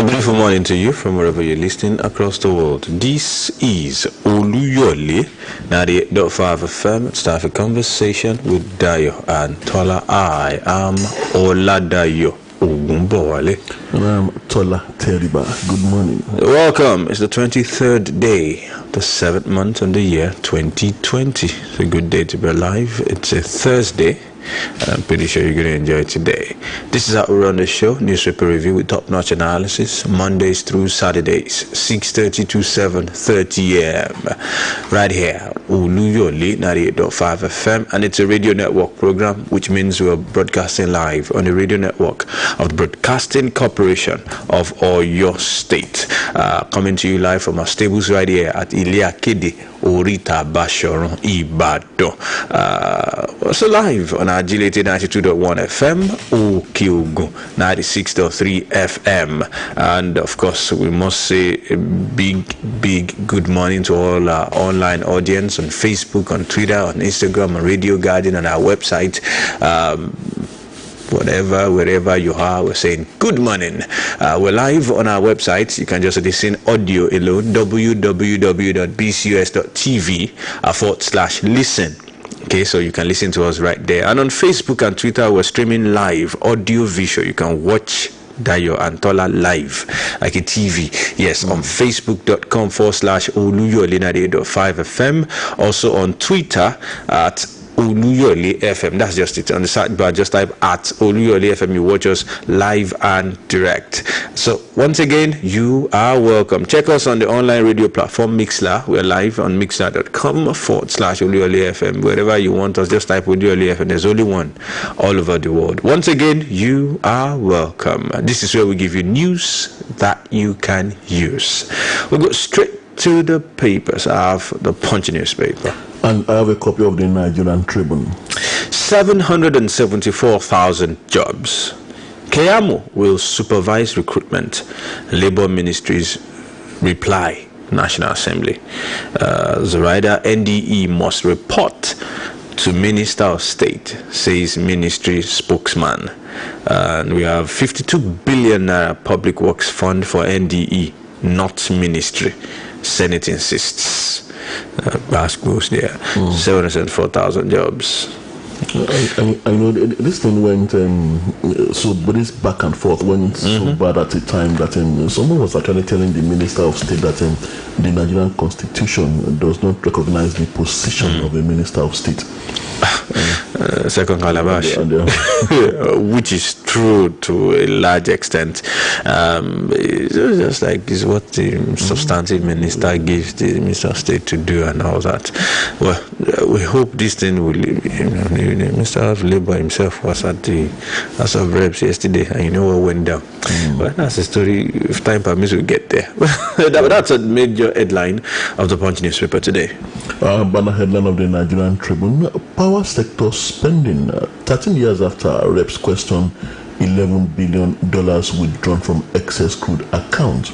A beautiful morning to you from wherever you're listening across the world. This is Oluyole, 98.5 FM. It's time for conversation with Dayo and Tola. I am Oladayo Ogunbowale. And I'm Tola Teriba. Good morning. Welcome. It's the 23rd day, the 7th month of the year 2020. It's a good day to be alive. It's a Thursday. I'm pretty sure you're going to enjoy today. This is how we run the show. Newspaper review with top-notch analysis. Mondays through Saturdays, 6:30 to 7:30 a.m. Right here, Oluyole, 98.5 FM. And it's a radio network program, which means we're broadcasting live on the radio network of the Broadcasting Corporation of Oyo State. Coming to you live from our stables right here at Iliakede, Orita Bashoron, Ibadan. Also live on our Agility 92.1 FM, Okiogun 96.3 FM. And of course, we must say a big good morning to all our online audience on Facebook, on Twitter, on Instagram, on Radio Garden, on our website. Wherever you are, we're saying good morning. We're live on our website. You can just listen audio alone, www.bcus.tv/listen. Okay, so you can listen to us right there. And on Facebook and Twitter, we're streaming live, audio, visual. You can watch Dayo and Tola live, like a TV. Yes, on facebook.com/Oluyole 98.5 FM. Also on Twitter at Oluyole FM. That's just it. On the site bar, just type at Oluyole FM. You watch us live and direct. So once again, you are welcome. Check us on the online radio platform Mixler. We're live on mixler.com/Oluyole FM. Wherever you want us, just type Oluyole FM. There's only one all over the world. Once again, you are welcome. This is where we give you news that you can use. We'll go straight to the papers. I have the Punch newspaper. And I have a copy of the Nigerian Tribune. 774,000 jobs. Keyamo will supervise recruitment. Labour Ministry's reply. National Assembly. Zoraida NDE must report to Minister of State, says Ministry spokesman. And we have 52 billion naira public works fund for NDE, not Ministry. Senate insists. Bass goes there. 704,000 jobs. I know this thing went but this back and forth went so bad at a time that someone was actually telling the Minister of State that the Nigerian Constitution does not recognize the position of a Minister of State. Second calabash, which is true to a large extent. It's just like it's what the substantive minister gives the Minister of State to do and all that. Well, we hope this thing will. The Minister of Labour himself was at the House of Reps yesterday, and you know what went down. But that's a story. If time permits, we'll get there. That's a major headline of the Punch newspaper today. Banner headline of the Nigerian Tribune: Power sector spending 13 years after Reps question $11 billion withdrawn from excess crude account.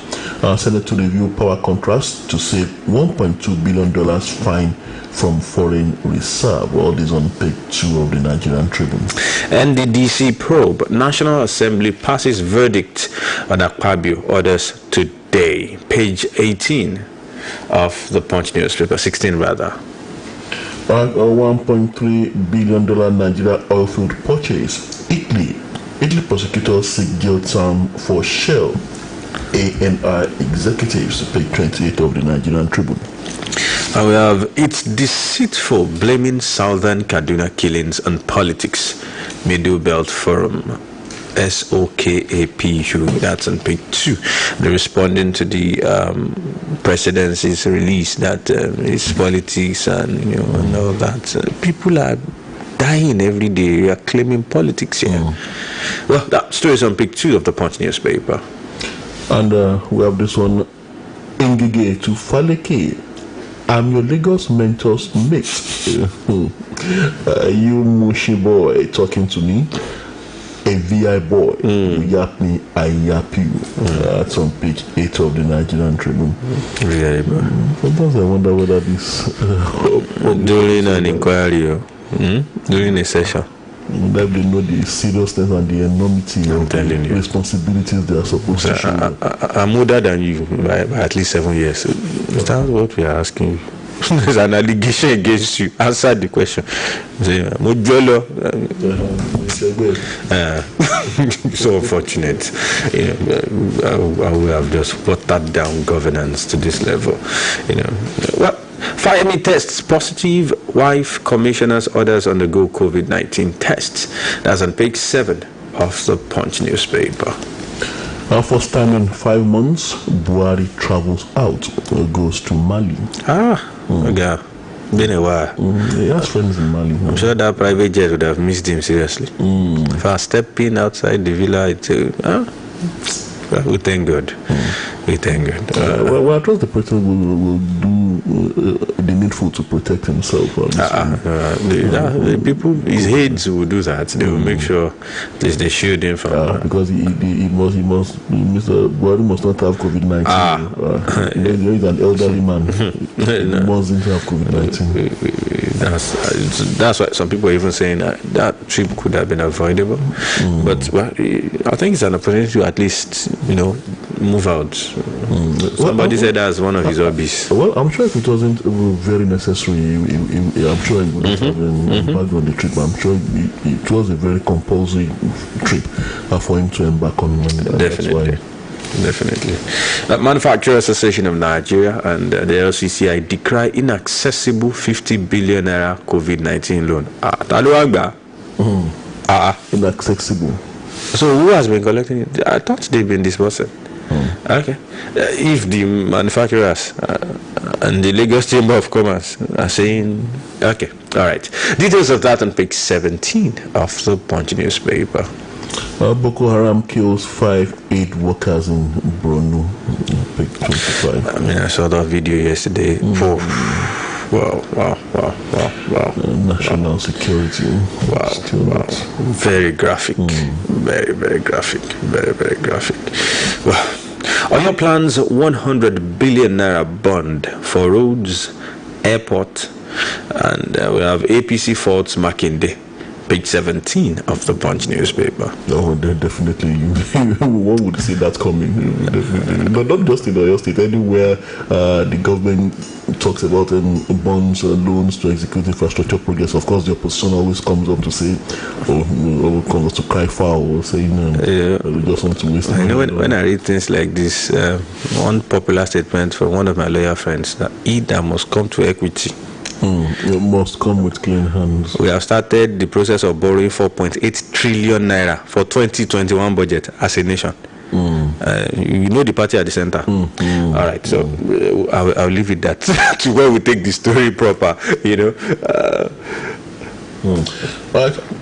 Senate to review power contracts to save $1.2 billion fine from foreign reserve. All this on page 2 of the Nigerian Tribune. NDDC probe. National Assembly passes verdict on Akpabio orders today. Page 18 of the Punch newspaper, 16 rather. $1.3 billion Nigeria oil field purchase. Italy prosecutors seek jail term for Shell. ANI executives, page 28 of the Nigerian Tribune. And we have it's deceitful, blaming Southern Kaduna killings on politics. Middle Belt Forum. SOKAPU, that's on page 2. They're responding to the presidency's release that it's politics and and all that. People are dying every day. We are claiming politics here. Well, that story is on page 2 of the Punch newspaper. And we have this one. Ngige to Faleke. I'm your Lagos mentor's mate. You mushy boy talking to me. A VI boy, you yap me, I yap you. That's on page 8 of the Nigerian Tribune. Very bad. Sometimes I wonder whether this during an inquiry, during a session. That they know the seriousness and the enormity of the telling you. responsibilities they are supposed to show. I'm older than you by at least 7 years. Is that what we are asking you? There's an allegation against you. Answer the question. Mojolo. So unfortunate. I will have just watered down governance to this level. Well, fire me tests positive. Wife commissioners orders undergo COVID-19 tests. That's on page 7 of the Punch newspaper. First time in 5 months, Buhari travels out, goes to Mali. Okay. Been a while. He has friends in Mali. I'm sure that private jet would have missed him seriously. If I step in outside the villa, we thank God. We thank God. Well, I trust the president will do the needful to protect himself. The people, his aides will do that. They will make sure they shield him from. Because Mr. Buhari must not have COVID-19. He's an elderly man. He mustn't have COVID-19. That's why some people are even saying that trip could have been avoidable. But I think it's an opportunity to at least move out. Somebody said that's one of his hobbies. Well, I'm sure if it wasn't very necessary, I'm sure he would have embarked on the trip. I'm sure it was a very compulsory trip for him to embark on. Definitely. Manufacturers Association of Nigeria and the LCCI decry inaccessible 50 billion naira COVID-19 loan. Inaccessible. So who has been collecting it? I thought they've been disbursing. Okay. If the manufacturers and the Lagos Chamber of Commerce are saying, okay, all right. Details of that on page 17 of the Punch newspaper. Boko Haram kills 5 workers in Borno. Page 25. I saw that video yesterday. Wow. National security. Wow. Very graphic. Very graphic. Very graphic. Well, on your plans, 100 billion naira bond for roads, airport, and we have APC faults Makinde. Page 17 of the Punch newspaper. Oh, definitely. One would see that coming. But not just in Oyo State, anywhere the government talks about bonds, loans to execute infrastructure projects. Of course, the opposition always comes up to say, comes up to cry foul, or saying, we just want to waste. I know when I read things like this, one popular statement from one of my lawyer friends that either must come to equity. It must come with clean hands. We have started the process of borrowing 4.8 trillion naira for 2021 budget as a nation. The party at the center. All right, so I'll leave it that to where we take the story proper.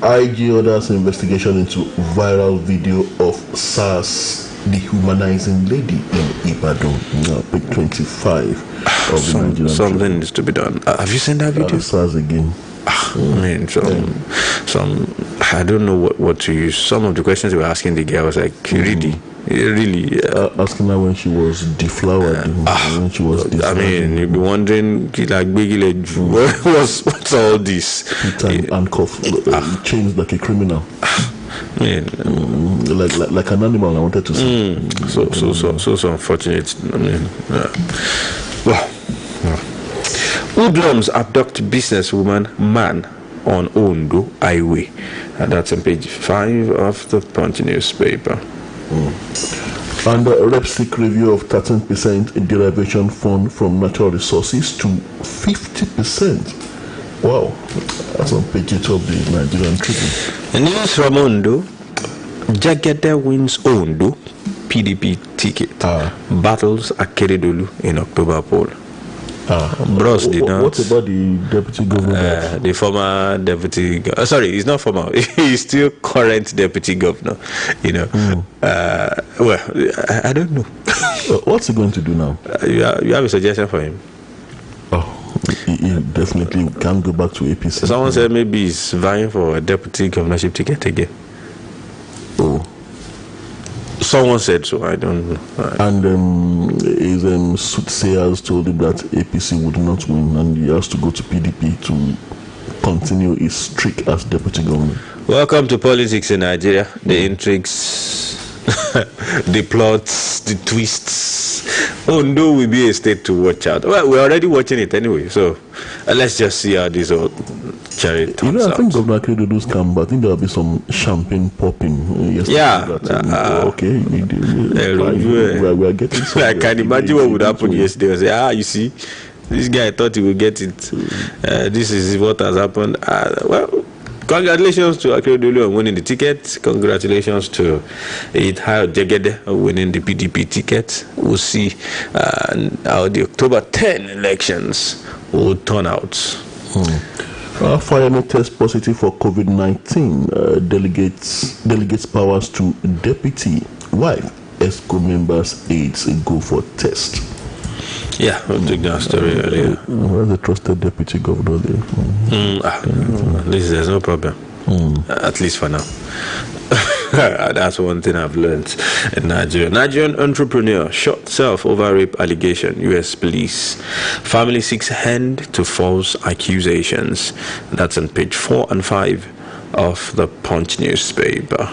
IG orders investigation into viral video of SARS dehumanizing lady in Ibadan. Page 25 of the Nigerian. Something needs to be done. Have you seen that video? SARS again. I don't know what to use. Some of the questions we were asking the girl was like, really asking her when she was deflowered, when she was you'd be wondering, like, what's all this? Handcuff, changed like a criminal. Like an animal, I wanted to say. So unfortunate. Hoodlums abduct businesswoman man on Ondo Highway, and that's on page 5 of the Punch newspaper. And rep seek review of 13% derivation fund from natural resources to 50%. Wow, that's on page 8 of the Nigerian Tribune. News from Ondo. Jagede wins Ondo PDP ticket. Battles Akeredolu in October poll. Bros did not. What about the deputy governor? The former deputy. Sorry, he's not former. He's still current deputy governor. Well, I don't know. What's he going to do now? You have a suggestion for him? He definitely can't go back to APC. Someone said maybe he's vying for a deputy governorship ticket again. Someone said so, I don't know. And his soothsayers told him that APC would not win and he has to go to PDP to continue his streak as deputy governor. Welcome to politics in Nigeria. The intrigues, the plots, the twists. Oh no, will be a state to watch out. Well, we're already watching it anyway, so let's just see how this all cherry turns out. I think Governor Akeredo's come, but I think there'll be some champagne popping yesterday. Yeah. Okay. We are getting some. I can imagine what would happen yesterday. I say, you see, this guy thought he would get it. This is what has happened. Well, congratulations to Akeredolu on winning the ticket. Congratulations to Ithayo Jegede on winning the PDP ticket. We'll see how the October 10 elections will turn out. Fireman test positive for COVID-19. Delegates powers to deputy wife. ESCO members aides go for test. Yeah, we'll take that story earlier. Where's the trusted deputy governor there? At least there's no problem. At least for now. That's one thing I've learned in Nigeria. Nigerian entrepreneur shot self over rape allegation. U.S. police. Family seeks end to false accusations. That's on page 4 and 5 of the Punch newspaper.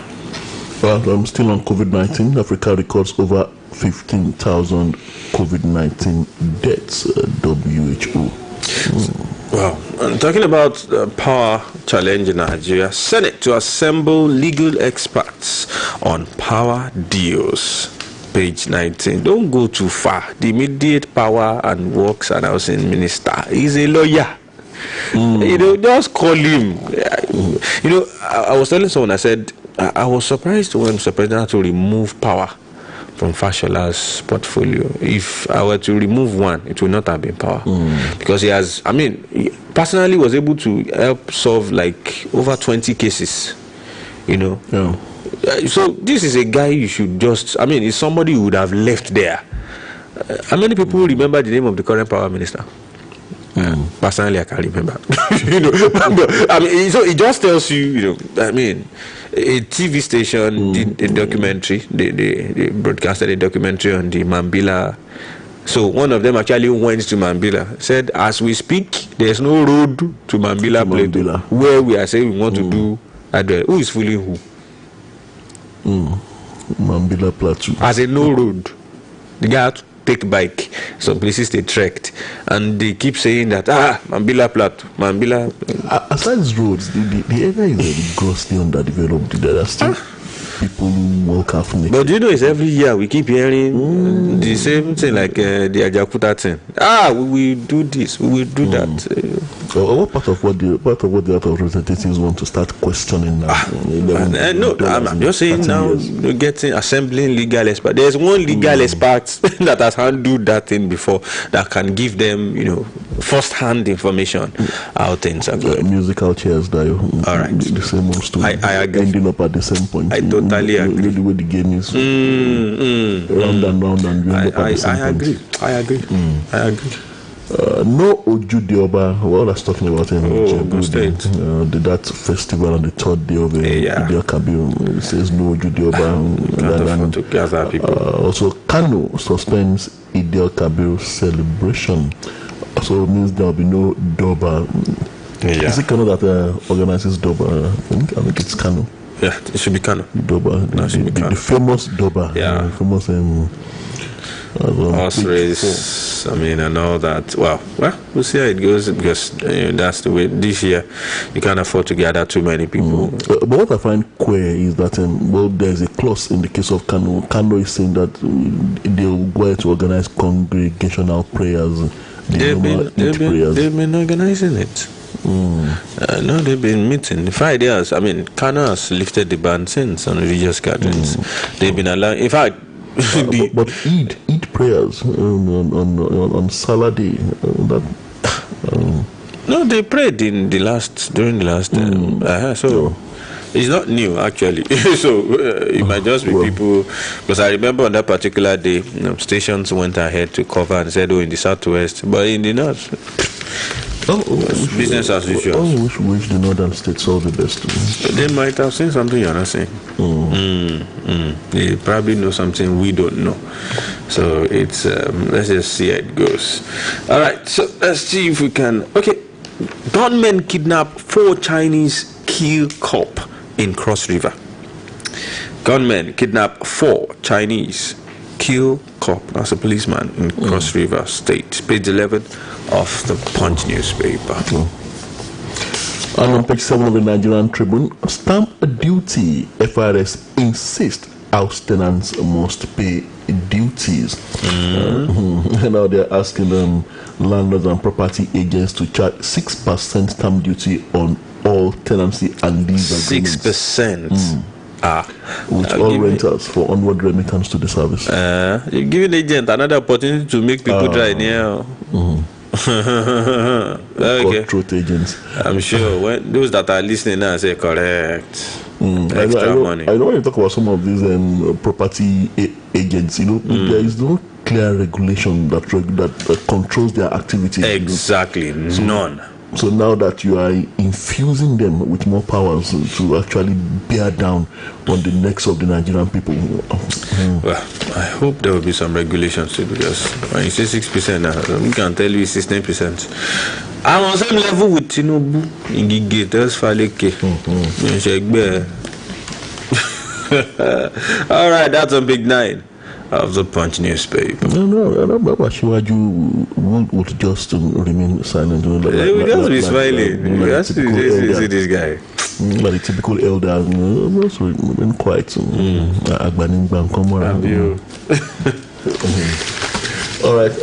Well, I'm still on COVID-19. Africa records over 15,000 COVID-19 deaths. WHO. Well, talking about power challenge in Nigeria, Senate to assemble legal experts on power deals. Page 19. Don't go too far. The immediate power and works announcing minister is a lawyer. Just call him. I was telling someone, I said, I was surprised when Mr. President had to remove power from Fashola's portfolio. If I were to remove one, it would not have been power. Because he personally was able to help solve like over 20 cases, Yeah. So this is a guy you should just, it's somebody who would have left there. How many people remember the name of the current power minister? Personally, I can't remember. So it just tells you, a TV station did a documentary. They broadcasted a documentary on the Mambila. So one of them actually went to Mambila. Said, as we speak, there's no road to Mambila Plateau, where we are saying we want to do address. Who is fooling who? Mambila Plateau. As a no road. The guy had to take bike. Some places they trekked, and they keep saying that Mambila Plateau, Mambila. Aside roads, the area is grossly underdeveloped. There are still people who walk half naked. But it's every year we keep hearing the same thing, like the Ajakuta thing. We will do this, we will do that. What part of what the House of Representatives want to start questioning now? I'm just saying now, assembling legal experts. There's one legal expert that has handled that thing before that can give them, first-hand information how things are going. Musical chairs, all right. The same old story. I agree. Ending up at the same point. I totally agree. The way the game is round and round and you end up at the same point. I agree. No Ojudioba. Well, that's talking about him. That festival on the third day of Idil Kabir. It says no Ojudioba. Also, Kano suspends Idil Kabir celebration. So it means there will be no Doba. Is it Kano that organizes Doba? I think it's Kano. Yeah, it should be Kano. Doba. The famous Doba. Yeah. Famous horse race, and all that. Well, we'll see how it goes, because that's the way this year you can't afford to gather too many people. But what I find queer is that there's a clause in the case of Kano. Kano is saying that they'll go to organize congregational prayers. They've been organizing it. No, they've been meeting. 5 years. Kano has lifted the ban since on religious gatherings. They've been allowing. In fact. But Eid prayers on Saturday. No, they prayed during the last. So it's not new actually. So it might just be people. Because I remember on that particular day, stations went ahead to cover and said, in the southwest, but in the north. Business as usual. Wish the northern states all the best. They might have seen something you're not saying. They probably know something we don't know. So it's let's just see how it goes. All right, so let's see if we can. Okay, gunmen kidnap 4 Chinese kill cop in Cross River. Gunmen kidnap 4 Chinese, kill cop, that's a policeman in Cross River State. Page 11 of the Punch newspaper. And on page 7 of the Nigerian Tribune, stamp duty. FRS insist house tenants must pay duties. Now they're asking landlords and property agents to charge 6% stamp duty on all tenancy and lease agreements. 6%. With all renters for onward remittance to the service. You're giving agent another opportunity to make people try now. Okay. Cutthroat agents. I'm sure when those that are listening now say correct. Extra money. I know when you talk about some of these property agents, there is no clear regulation that controls their activity. Exactly, none. So now that you are infusing them with more powers to actually bear down on the necks of the Nigerian people. Well, I hope there will be some regulations too, because when you say 6% now, we can tell you it's 16%. I'm on same level with Tinubu in Gigi. That's Faleke. All right, that's on Big 9 of the Punch newspaper. No, Shiwaju would just remain silent. He would just be smiling. You have to see this guy. Like the typical elder, also remain quiet. All right,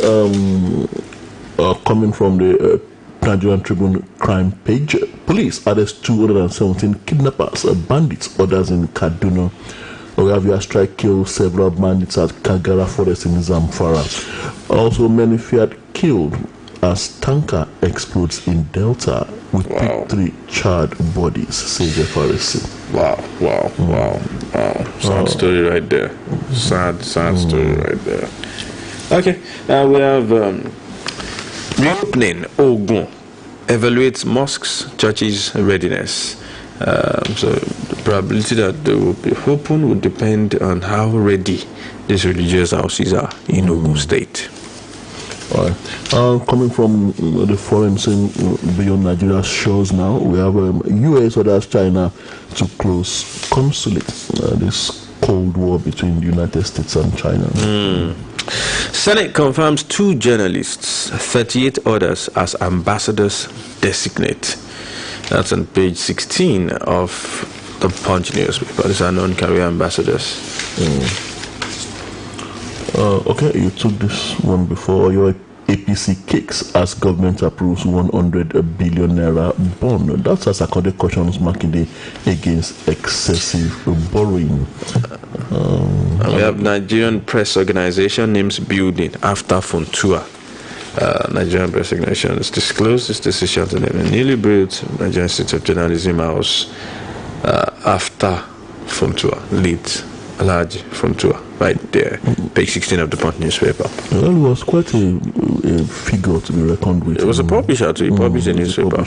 coming from the Nigerian Tribune crime page, police arrest 217 kidnappers, bandits, others in Kaduna. Oravia strike killed several bandits at Kagara Forest in Zamfara. Also, many feared killed as tanker explodes in Delta with 3 charred bodies, says the FRC. Wow. Sad story right there. Sad story right there. Okay, we have reopening Ogun evaluates mosques, churches' readiness. So the probability that they will be open would depend on how ready these religious houses are in Ogun State. All right. Coming from the foreign scene beyond Nigeria's shores now, we have U.S. orders China to close consulate. This Cold War between the United States and China. Senate confirms 2 journalists, 38 others as ambassadors designate. That's on page 16 of the Punch newspaper. These are non-career ambassadors. Okay, you took this one before. Your APC kicks as government approves 100 billion naira bond. That's as according cautions Makinde against excessive borrowing. And we have Nigerian Press Organization names building after Fontua. Nigerian Press Organization has disclosed its decision to name a newly built Nigerian Institute of Journalism house after Fontua, lead Alhaji Fontua, right there, page 16 of the Punch newspaper. Well, it was quite a figure to be reckoned with. It was a publisher too. He published a newspaper.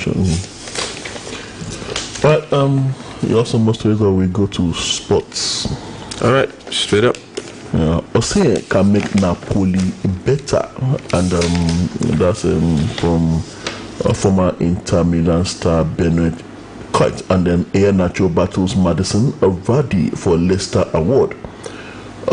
But you also must whether we go to sports. All right, straight up. Ose can make Napoli better, and that's from former Inter Milan star Benoit Kite, and then Air Nacho battles Madison Vardy for Leicester Award.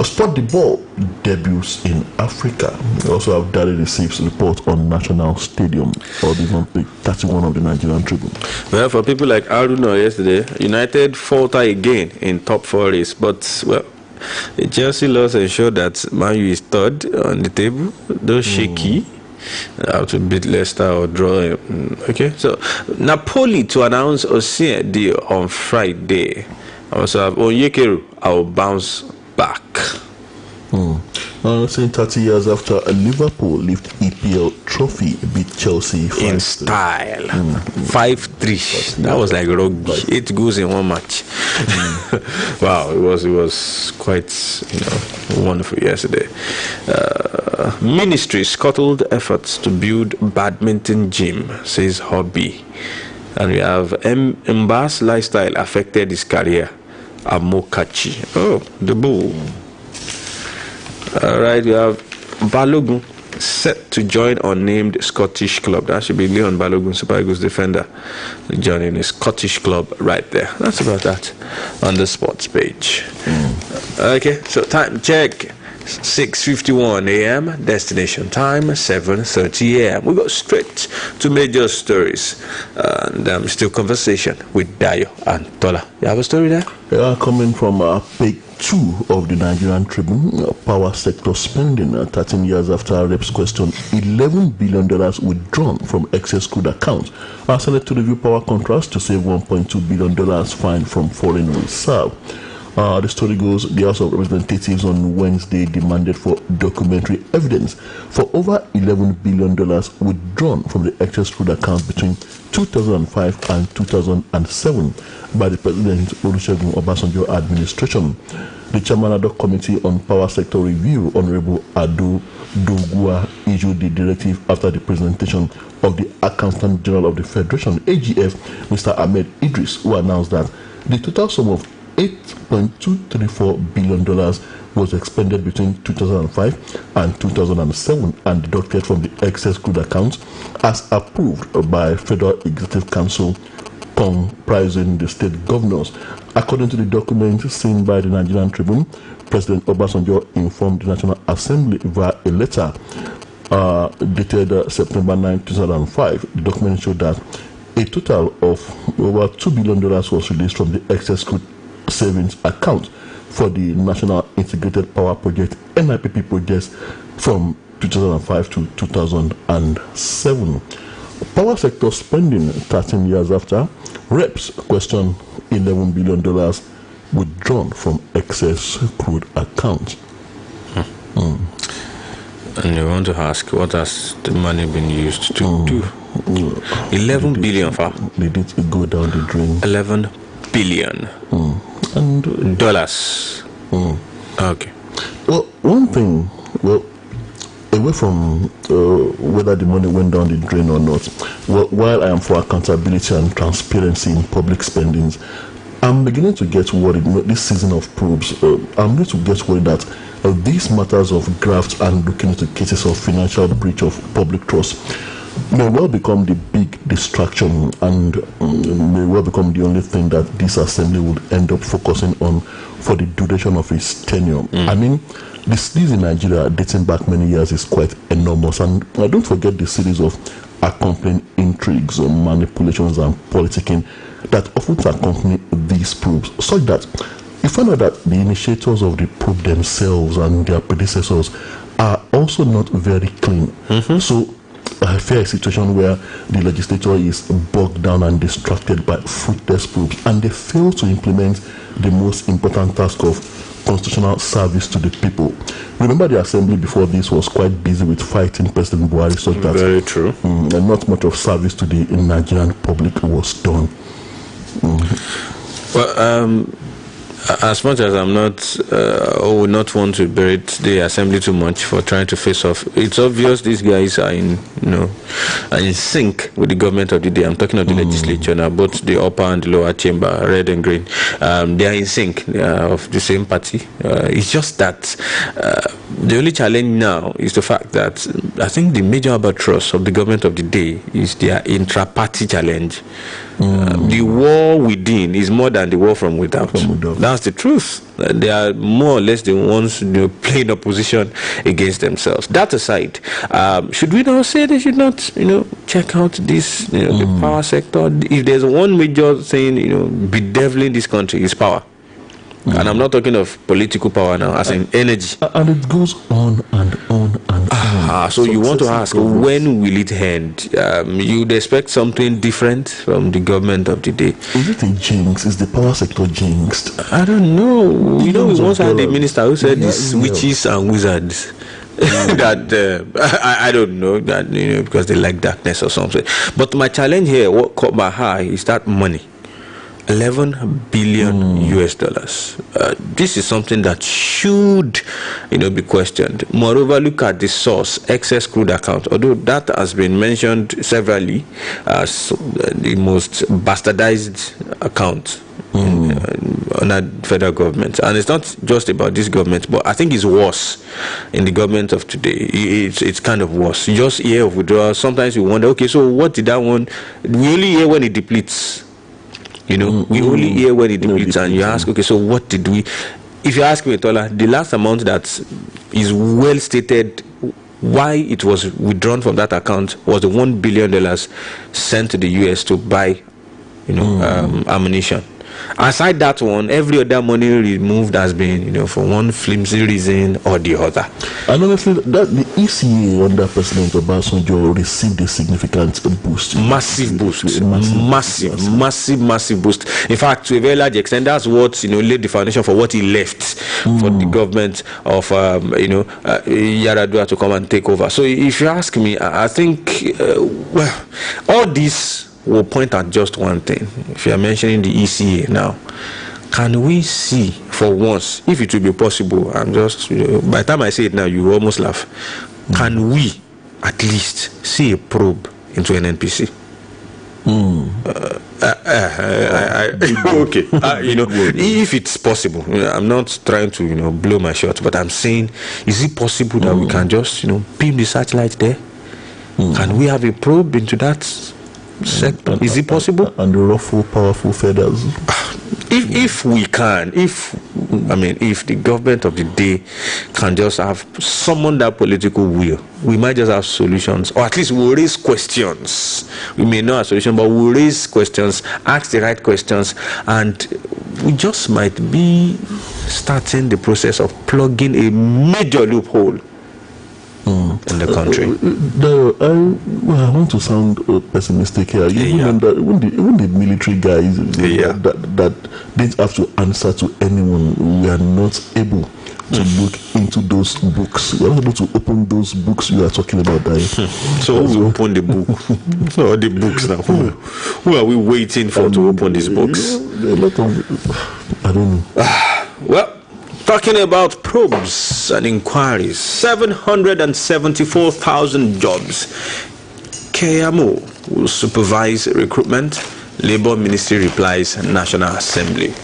Sport the Ball debuts in Africa. We also have Daddy Receives report on National Stadium, or even page 31 of the Nigerian Tribune. Well, for people like Aruna yesterday, United falter again in top 4 race, but well, the Chelsea loss ensured that Man U is third on the table, though shaky. How to beat Leicester or draw. Okay, so Napoli to announce Osimhen deal on Friday. Also have Onyekuru, I'll bounce back. Saying 30 years after Liverpool lift EPL trophy, beat Chelsea in style. 5-3. That was like rugby. 8 goals in 1 match. Wow, it was quite wonderful yesterday. Ministry scuttled efforts to build badminton gym, says Hobby. And we have Mba's lifestyle affected his career. Amokachi. Oh, the bull. All right, we have Balogun set to join unnamed Scottish club. That should be Leon Balogun, Super Eagles defender, joining a Scottish club right there. That's about that on the sports page. Okay, so time check. 6:51 a.m. destination time 7:30 a.m. We go straight to major stories and still conversation with Dayo and Tola. You have a story there? Coming from page 2 of the Nigerian Tribune, power sector spending 13 years after Reps question $11 billion withdrawn from excess crude accounts. Senate to review power contracts to save $1.2 billion fine from foreign reserve. The story goes, the House of Representatives on Wednesday demanded for documentary evidence for over $11 billion withdrawn from the excess crude account between 2005 and 2007 by the President Olusegun Obasanjo administration. The Chairman of the Committee on Power Sector Review, Honorable Ado Dogua, issued the directive after the presentation of the Accountant General of the Federation, AGF, Mr. Ahmed Idris, who announced that the total sum of $8.234 billion was expended between 2005 and 2007 and deducted from the excess crude accounts as approved by Federal Executive Council comprising the state governors. According to the document seen by the Nigerian Tribune, President Obasanjo informed the National Assembly via a letter dated September 9, 2005. The document showed that a total of over $2 billion was released from the excess crude savings account for the National Integrated Power Project NIPP projects from 2005 to 2007. Power sector spending 13 years after Reps question $11 billion withdrawn from excess crude accounts. And you want to ask, what has the money been used to do? 11 billion for? Did it go down the drain? 11 billion. And dollars. Okay. Well, one thing, away from whether the money went down the drain or not, while I am for accountability and transparency in public spendings, I'm beginning to get worried. This season of probes, I'm beginning to get worried that these matters of graft and looking into cases of financial breach of public trust may well become the big distraction and may well become the only thing that this assembly would end up focusing on for the duration of its tenure. I mean, this in Nigeria dating back many years is quite enormous, and don't forget the series of accompanying intrigues, manipulations and politicking that often accompany these probes, such that you find out that the initiators of the probe themselves and their predecessors are also not very clean. So I fear a situation where the legislature is bogged down and distracted by fruitless probes, and they fail to implement the most important task of constitutional service to the people. Remember, the assembly before this was quite busy with fighting President Buhari, so that very true, and not much of service to the Nigerian public was done. Well, as much as I'm not, or would not want to berate the assembly too much for trying to face off, it's obvious these guys are in sync with the government of the day. I'm talking of the legislature now, both the upper and the lower chamber, red and green. They are in sync, of the same party. It's just that the only challenge now is the fact that I think the major albatross of the government of the day is their intra-party challenge. The war within is more than the war from without. That's the truth. They are more or less the ones playing opposition against themselves. That aside, should we now say they should not check out this the power sector? If there's one major thing bedeviling this country, is power. And I'm not talking of political power now, as in energy. And it goes on and on and on. So you want to ask, when will it end? You'd expect something different from the government of the day. Is it a jinx? Is the power sector jinxed? I don't know. We once had a minister who said it's witches and wizards. That I don't know that because they like darkness or something. But my challenge here, what caught my eye, is that money. 11 billion US dollars. This is something that should be questioned. Moreover, look at the source, excess crude account. Although that has been mentioned severally as the most bastardized account under federal government, and it's not just about this government, but I think it's worse in the government of today. It's kind of worse. You just hear of withdrawal. Sometimes you wonder, okay, so what did that one? We only hear when it depletes. We only hear when it depletes, and you ask, okay, so what did we? If you ask me, Tola, the last amount that is well stated why it was withdrawn from that account was the $1 billion sent to the US to buy, ammunition. Aside that one, every other money removed has been, for one flimsy reason or the other. And honestly, that the ECA under President Obasanjo received a significant boost. Massive boost. Massive boost. In fact, to a very large extent, that's what, laid the foundation for what he left for the government of, Yaradua to come and take over. So if you ask me, I think, all this will point at just one thing. If you are mentioning the ECA now, can we see for once, if it will be possible, I'm just, by the time I say it now, you almost laugh. Can we at least see a probe into an NPC? Okay, if it's possible, I'm not trying to, blow my shot, but I'm saying, is it possible that we can just, beam the satellite there? Can we have a probe into that sector? Is it possible? And the ruffle powerful feathers. If we can, if the government of the day can just have summon that political will, we might just have solutions, or at least we'll raise questions. We may not have solutions, but we'll raise questions, ask the right questions, and we just might be starting the process of plugging a major loophole in the country. I want to sound pessimistic here. Even the military guys that didn't have to answer to anyone, we are not able to look into those books. We are not able to open those books you are talking about. So we open the book. So the books now. Who are we waiting for to open these books? A lot of, I don't know. Well, talking about probes and inquiries, 774,000 jobs. KMO will supervise recruitment. Labour Ministry replies National Assembly.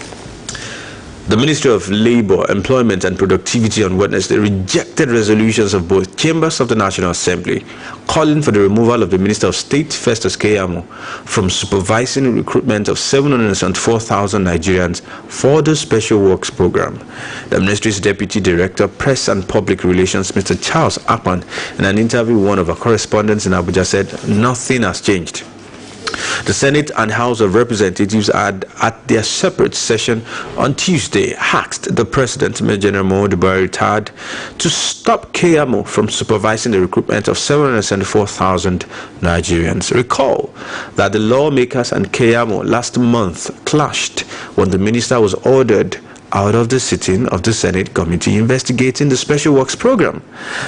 The Ministry of Labour, Employment and Productivity on Wednesday rejected resolutions of both chambers of the National Assembly calling for the removal of the Minister of State, Festus Keyamo, from supervising recruitment of 774,000 Nigerians for the Special Works Program. The Ministry's Deputy Director, Press and Public Relations, Mr. Charles Akpan, in an interview with one of our correspondents in Abuja, said nothing has changed. The Senate and House of Representatives had, at their separate session on Tuesday, asked the President, Major General Muhammadu Buhari retired, to stop KMO from supervising the recruitment of 774,000 Nigerians. Recall that the lawmakers and KMO last month clashed when the minister was ordered out of the sitting of the Senate committee investigating the Special Works Program.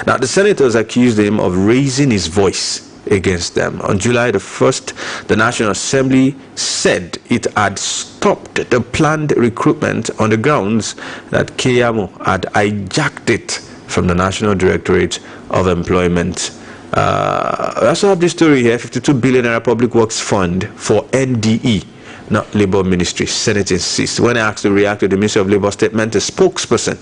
Now, the senators accused him of raising his voice against them. On July the 1st, the National Assembly said it had stopped the planned recruitment on the grounds that KMO had hijacked it from the National Directorate of Employment. I also have this story here, 52 billion naira public works fund for NDE, not Labour Ministry. Senate insists. When asked to react to the Ministry of Labour statement, the spokesperson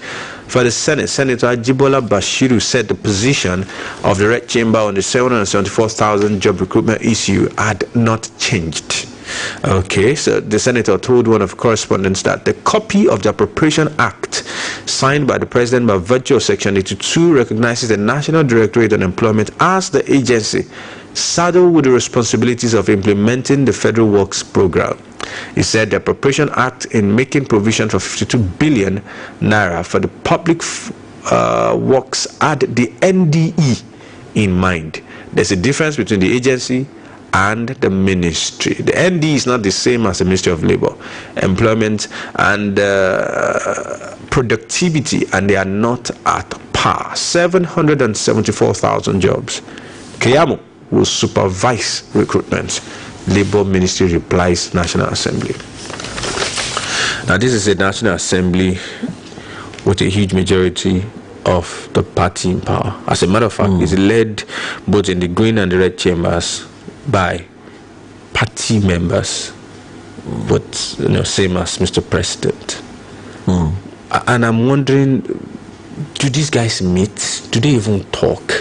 for the Senate, Senator Ajibola Bashiru, said the position of the Red Chamber on the 774,000 job recruitment issue had not changed. Okay, so the senator told one of correspondents that the copy of the Appropriation Act signed by the President by virtue of Section 82 recognizes the National Directorate on Employment as the agency saddled with the responsibilities of implementing the Federal Works Program. He said the Appropriation Act, in making provision for 52 billion naira for the public works, had the NDE in mind. There's a difference between the agency and the ministry. The NDE is not the same as the Ministry of Labour, Employment and Productivity, and they are not at par. 774,000 jobs. Keyamo will supervise recruitment. Labour Ministry replies National Assembly. Now, this is a National Assembly with a huge majority of the party in power. As a matter of fact, it's led both in the Green and the Red chambers by party members, but same as Mr. President. And I'm wondering, do these guys meet? Do they even talk?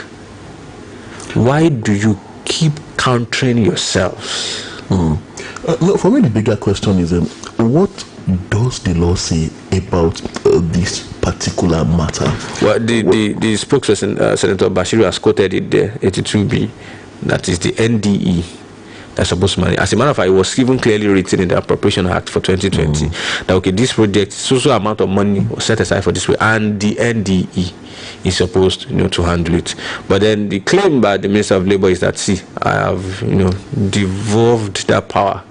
Why do you keep countering yourselves? No, for me, the bigger question is, what does the law say about this particular matter? Well, the spokesperson, Senator Bashiru, has quoted it there, 82B, that is the NDE. That's supposed to manage. As a matter of fact, it was even clearly written in the Appropriation Act for 2020 that, okay, this project, so amount of money was set aside for this way, and the NDE is supposed, to handle it. But then the claim by the Minister of Labour is that, see, I have, devolved that power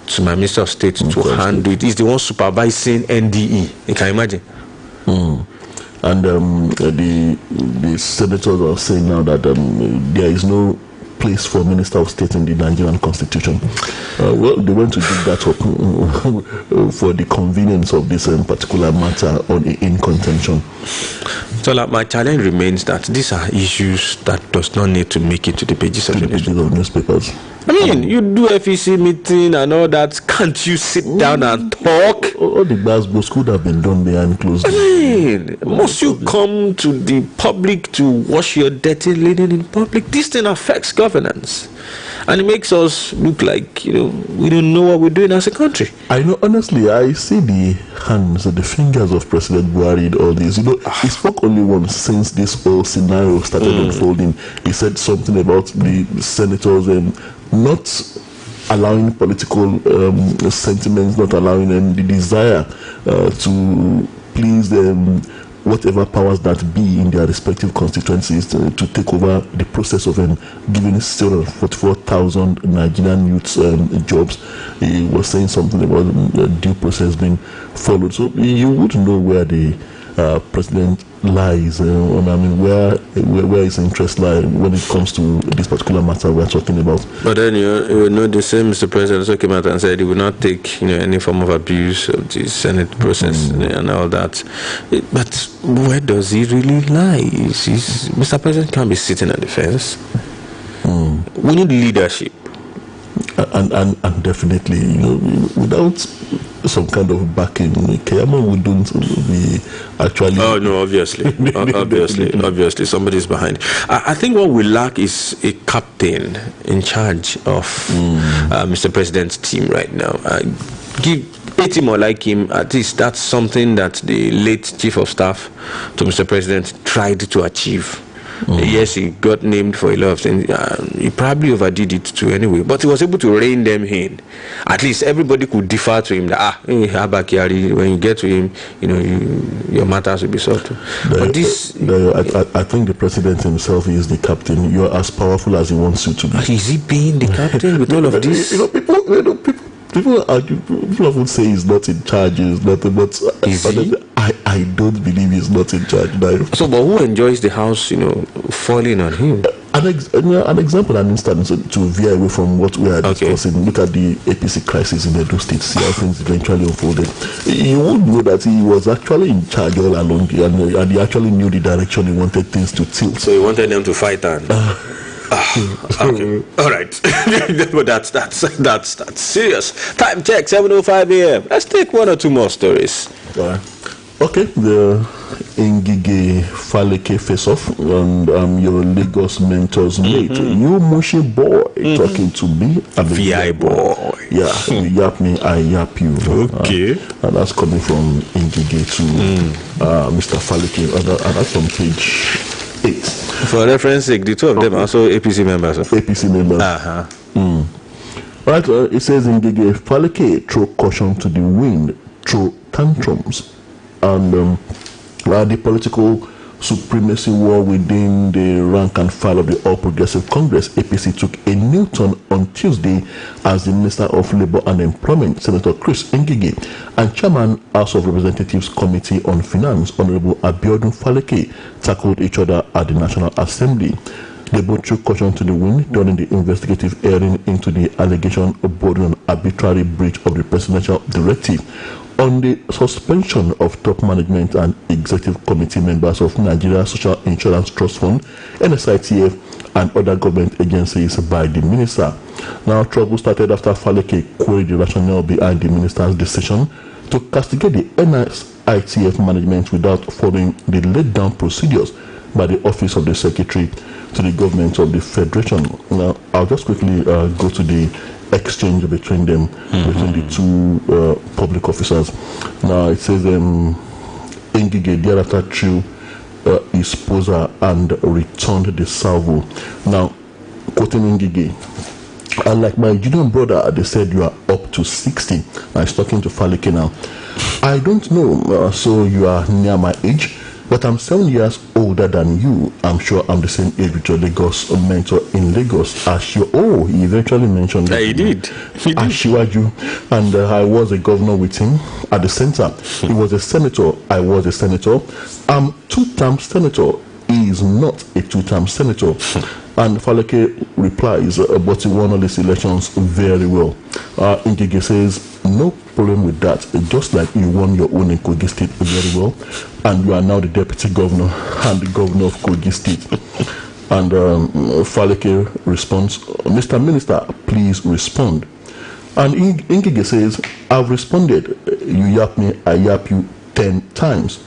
to my Minister of State to handle it. He's the one supervising NDE. You can imagine. And the senators are saying now that there is no place for Minister of State in the Nigerian Constitution. Well, they went to dig that up for the convenience of this particular matter in contention. So my challenge remains that these are issues that does not need to make it to the pages of the newspapers. I mean, you do FEC meeting and all that. Can't you sit down and talk? All the basketballs could have been done behind closed doors. I mean, must you come to the public to wash your dirty linen in public? This thing affects governance. And it makes us look like, we don't know what we're doing as a country. I know, honestly, I see the hands, the fingers of President Buhari in all this. He spoke only once since this whole scenario started unfolding. He said something about the senators not allowing political sentiments, not allowing them the desire to please them, whatever powers that be in their respective constituencies to take over the process of giving 44,000 Nigerian youths jobs. He was saying something about due process being followed. So you would know where the president lies, where his interest lies when it comes to this particular matter we're talking about. But then the same Mr. President also came out and said he would not take any form of abuse of the Senate process and all that. But where does he really lie? Mr. President can't be sitting on the fence. We need leadership. And definitely, without some kind of backing, Keyamo wouldn't be actually. Oh no, obviously, somebody's behind. I think what we lack is a captain in charge of Mr. President's team right now. Hate him or like him, at least that's something that the late Chief of Staff to Mr. President tried to achieve. Yes, he got named for a lot of things. He probably overdid it too anyway, but he was able to rein them in. At least everybody could defer to him that, Abakari, when you get to him, your matters will be solved. But this... I think the president himself is the captain. You're as powerful as he wants you to be. Is he being the captain with all of this? People often say he's not in charge, he's nothing, but I don't believe he's not in charge now. So, but who enjoys the house, falling on him? An example, an instance to veer away from what we are discussing. Look at the APC crisis in Edo State, see how things eventually unfolded. You won't know that he was actually in charge all along, and he actually knew the direction he wanted things to tilt. So he wanted them to fight and... okay. All right. But that's serious. Time check, 7:05 a.m. Let's take one or two more stories. All right. Okay, the Ngige Faleke face-off and your Lagos mentors mate, you mushy boy talking to me, a VI boy. Yeah, you yap me, I yap you. Okay. And that's coming from Ngige to Mr. Faleke, and that's on page 8. For reference sake, the two of them are also APC members. APC members. Right, it says Ngige Faleke throw caution to the wind, throw tantrums. And the political supremacy war within the rank and file of the All Progressive Congress, APC, took a new turn on Tuesday as the Minister of Labour and Employment, Senator Chris Ngige, and Chairman, House of Representatives Committee on Finance, Honorable Abiodun Faleke, tackled each other at the National Assembly. They both threw caution to the wind during the investigative hearing into the allegation of bordering on arbitrary breach of the presidential directive on the suspension of top management and executive committee members of Nigeria Social Insurance Trust Fund, NSITF, and other government agencies by the minister. Now, trouble started after Faleke queried the rationale behind the minister's decision to castigate the NITF management without following the laid-down procedures by the Office of the Secretary to the Government of the Federation. Now, I'll just quickly go to the exchange between them, between the two public officers. Now, it says, Ngige thereafter threw his poser and returned the salvo. Now, quoting Ngige, like my junior brother, they said you are up to 60. I was talking to Falike now. I don't know, so you are near my age, but I'm 7 years older than you. I'm sure I'm the same age with your Lagos mentor in Lagos. He eventually mentioned that. He did. Ashiwaju, and I was a governor with him at the center. He was a senator. I was a senator. I'm two-term senator. He is not a two-term senator. And Faleke replies, but he won all these elections very well. Ngige says, no problem with that. Just like you won your own in Kogi State very well, and you are now the deputy governor and the governor of Kogi State. And Faleke responds, Mr. Minister, please respond. And Ngige says, I've responded. You yap me, I yap you 10 times.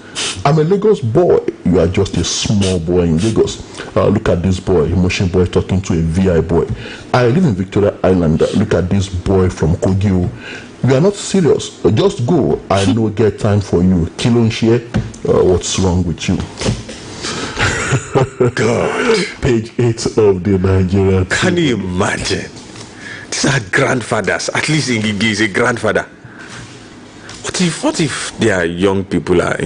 I'm a Lagos boy. You are just a small boy in Lagos. Look at this boy, motion boy talking to a VI boy. I live in Victoria Island. Look at this boy from Kogio. You are not serious. Just go. I no get time for you. Kilon share. What's wrong with you? God. Page 8 of the Nigerian. Can you imagine? These are grandfathers. At least Ngige is a grandfather. What if their young people are,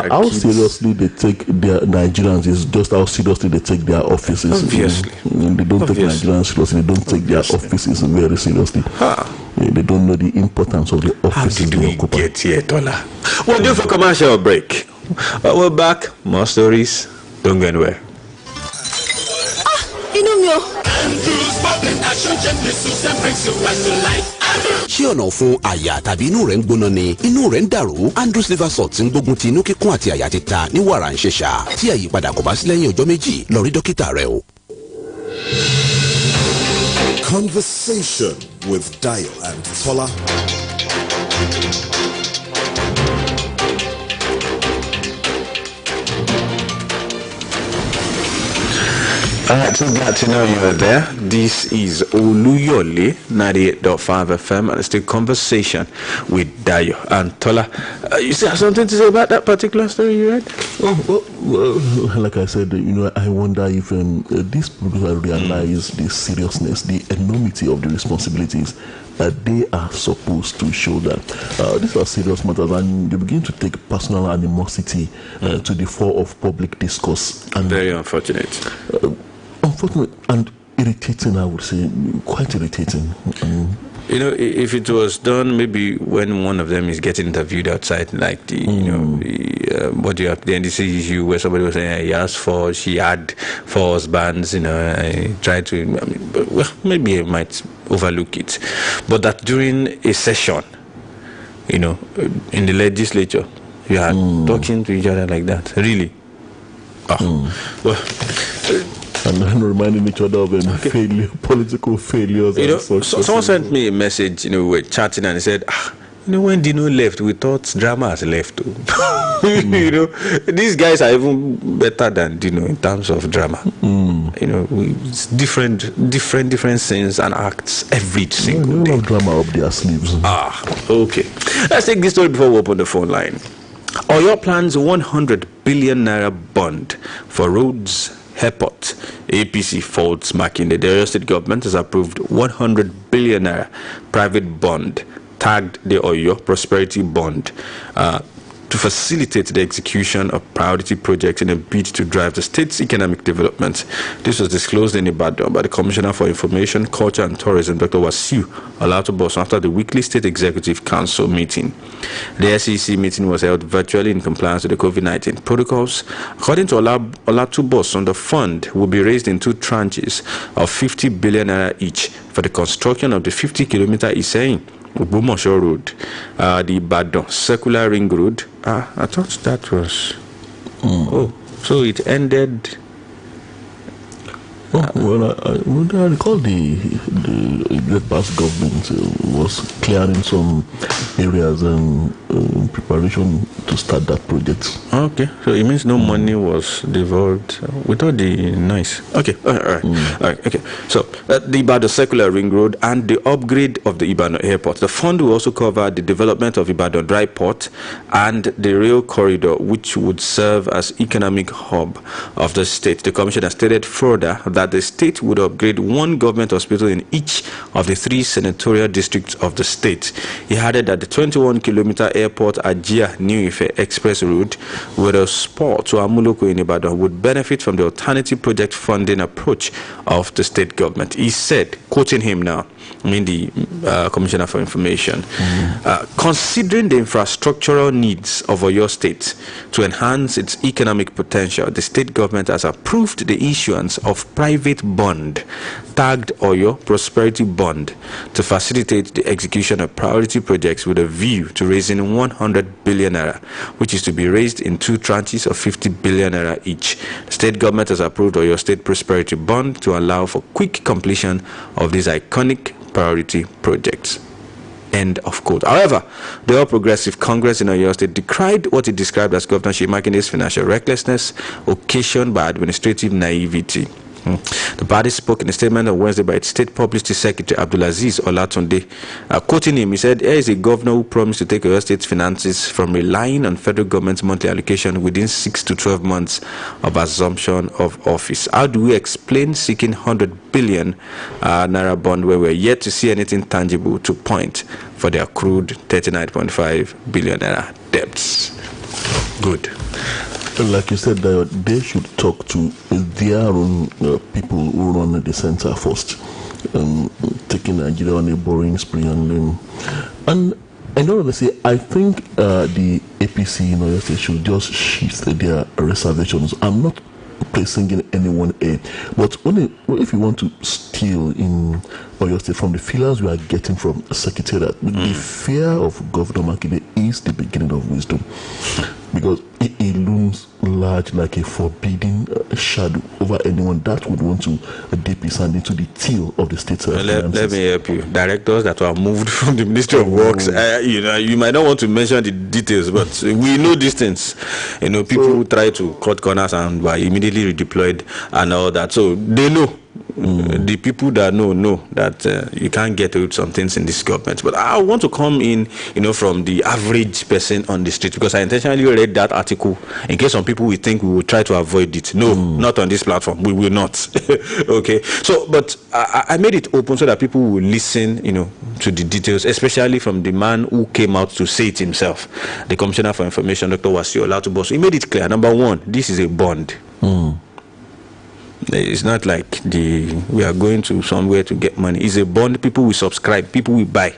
how seriously they take their Nigerians is just how seriously they take their offices. Obviously. They don't take Nigerians seriously. They don't take their offices very seriously. They don't know the importance of the offices they occupy. Get here, Tola? We'll do for commercial break. We're back. More stories. Don't go anywhere. ṣé ọ̀nà fún àyà tàbí inú rẹ̀ ń gbóná ni inú rẹ̀ ń dàrú Andrews liver salt ń gbógun ti inú kíkún àti àyà títa ní wàrà ń ṣẹ̀ṣà tí àyípadà kò bá sí lẹ́yìn ọjọ́ méjì lọ rí dókítà rẹ o. Conversation with Dayo and Tola. Alright, so glad to know you are there. This is Oluyole 98.5 FM, and it's the conversation with Dayo and Tola. You still have something to say about that particular story you read? Well, like I said, I wonder if these people realize the seriousness, the enormity of the responsibilities that they are supposed to show that these are serious matters, and they begin to take personal animosity to the fore of public discourse. And very unfortunate. Unfortunate and irritating, I would say, quite irritating. If it was done maybe when one of them is getting interviewed outside, like what do you have, the NDC issue where somebody was saying she had 4 husbands, I tried to, maybe I might overlook it. But that during a session, in the legislature, you are talking to each other like that, really? Well, and then reminding each other of political failures. Someone sent me a message, we were chatting, and he said, when Dino left, we thought drama has left. These guys are even better than Dino in terms of drama. It's different scenes and acts every single day. Drama up their sleeves. Okay. Let's take this story before we open the phone line. Oyo plans 100 billion naira bond for roads. Airport. APC faults Makinde. The Oyo State government has approved 100 billion naira private bond tagged the Oyo Prosperity Bond to facilitate the execution of priority projects in a bid to drive the state's economic development. This was disclosed in Ibadan by the Commissioner for Information, Culture and Tourism, Dr. Wasiu Olatobosun, after the weekly State Executive Council meeting. The SEC meeting was held virtually in compliance with the COVID-19 protocols. According to Olatobosun, the fund will be raised in 2 tranches of 50 billion naira each for the construction of the 50-kilometer Ogbomoso Road, the Ibadan Circular Ring Road. I thought that was... so it ended... Well, I recall the past government was clearing some areas and preparation to start that project. Okay, so it means no money was devolved without the noise. Okay, all right, okay. So the Ibadan Circular Ring Road and the upgrade of the Ibadan Airport. The fund will also cover the development of Ibadan Dry Port and the rail corridor, which would serve as economic hub of the state. The commissioner stated further that the state would upgrade one government hospital in each of the 3 senatorial districts of the state. He added that the 21-kilometer airport Ajia New Ife Express Route with a spur to Amuloko in Ibadan would benefit from the alternative project funding approach of the state government. He said, quoting him now, the Commissioner for Information, considering the infrastructural needs of Oyo State to enhance its economic potential, the state government has approved the issuance of private bond tagged Oyo Prosperity Bond to facilitate the execution of priority projects with a view to raising 100 billion naira, which is to be raised in 2 tranches of 50 billion naira each. The state government has approved Oyo State Prosperity Bond to allow for quick completion of these iconic priority projects. End of quote. However, the All Progressive Congress in Oyo State decried what it described as Governor Shemakind's financial recklessness occasioned by administrative naivety. The party spoke in a statement on Wednesday by its state publicity secretary Abdulaziz Olatunde. Quoting him, he said, "Here is a governor who promised to take Oyo State's finances from relying on federal government's monthly allocation within 6 to 12 months of assumption of office. How do we explain seeking 100 billion naira bond where we're yet to see anything tangible to point for the accrued 39.5 billion naira debts?" Good. Like you said, they should talk to their own people who run the center first, taking Nigeria on a boring spree and I know they say I think the APC in Oyo State should just shift their reservations. I'm not placing in anyone a, but if you want to steal in Oyo State from the feelers we are getting from Secretariat, the fear of Governor Makinde is the beginning of wisdom, because it looms large like a forbidding shadow over anyone that would want to dip his hand into the till of the state. Let me help you. Directors that were moved from the Ministry of Works, you might not want to mention the details, but we know these things. People who try to cut corners and were immediately redeployed and all that. So they know. The people that know that you can't get with some things in this government. But I want to come in, from the average person on the street, because I intentionally read that article in case some people will think we will try to avoid it. No, not on this platform. We will not. Okay. So, but I made it open so that people will listen, to the details, especially from the man who came out to say it himself, the Commissioner for Information, Dr. Wasiu Olatuboso. He made it clear. Number one, this is a bond. It's not like we are going to somewhere to get money. It's a bond. People will subscribe. People will buy.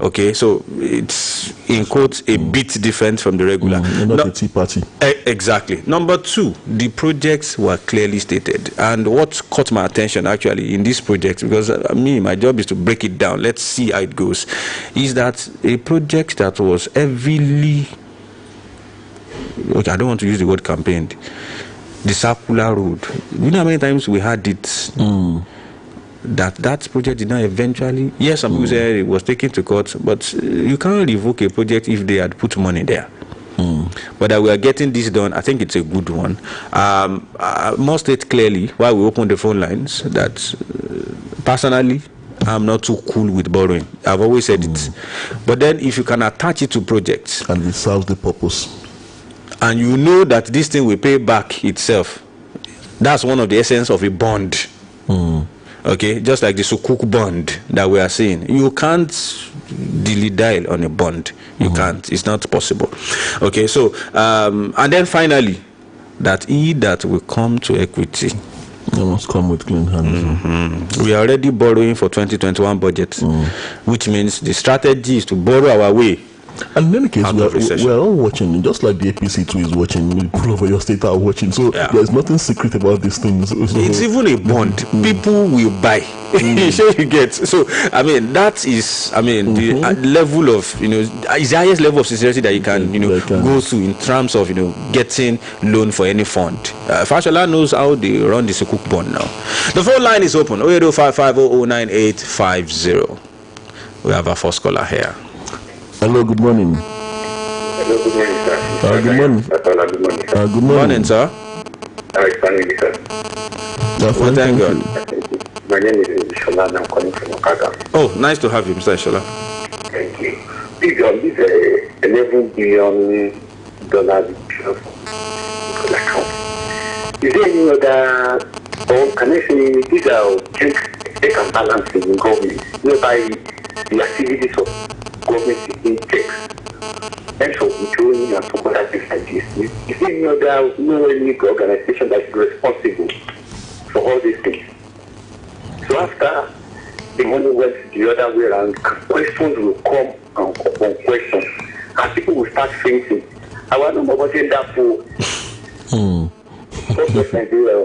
Okay, so it's in quotes a bit different from the regular. Not a tea party. Exactly. Number two, the projects were clearly stated, and what caught my attention actually in this project, because my job is to break it down. Let's see how it goes. Is that a project that was heavily, I don't want to use the word campaigned. The circular road. You know how many times we had it that project did not eventually. Yes, some people say it was taken to court, but you can't revoke a project if they had put money there. But that we are getting this done, I think it's a good one. Must state clearly while we open the phone lines that personally, I'm not too cool with borrowing. I've always said it. But then if you can attach it to projects and it serves the purpose, and you know that this thing will pay back itself, that's one of the essence of a bond. Okay, just like the Sukuk bond that we are seeing. You can't dilly-dally on a bond. You can't. It's not possible. Okay, so and then finally, that he that will come to equity, they must come with clean hands. We are already borrowing for 2021 budget, which means the strategy is to borrow our way And in any case, we're all watching, just like the APC too is watching, the people of your state are watching. So there's nothing secret about these things. So, it's even a bond. People will buy. Sure, you get. So I mean, that is, I mean, the level of, is the highest level of sincerity that you can, go through in terms of, getting loan for any fund. Fashola knows how they run the Sukuk bond now. The phone line is open. 08055009850. We have our first caller here. Hello, good morning. Hello, good morning, sir. Good morning. Good morning, sir. Well, thank God. My name is Shola and I'm calling from Okada. Oh, nice to have you, Mr. Shola. Thank you. Please, on this $11 billion account, is there any other, or can I say, these are check and balances in government, whereby the activities of government is being checked? And so withdrawing and some other things like this. Is there any other organization that is responsible for all these things? So after the money went the other way around, questions will come on questions, and people will start thinking, I want to know what in that for.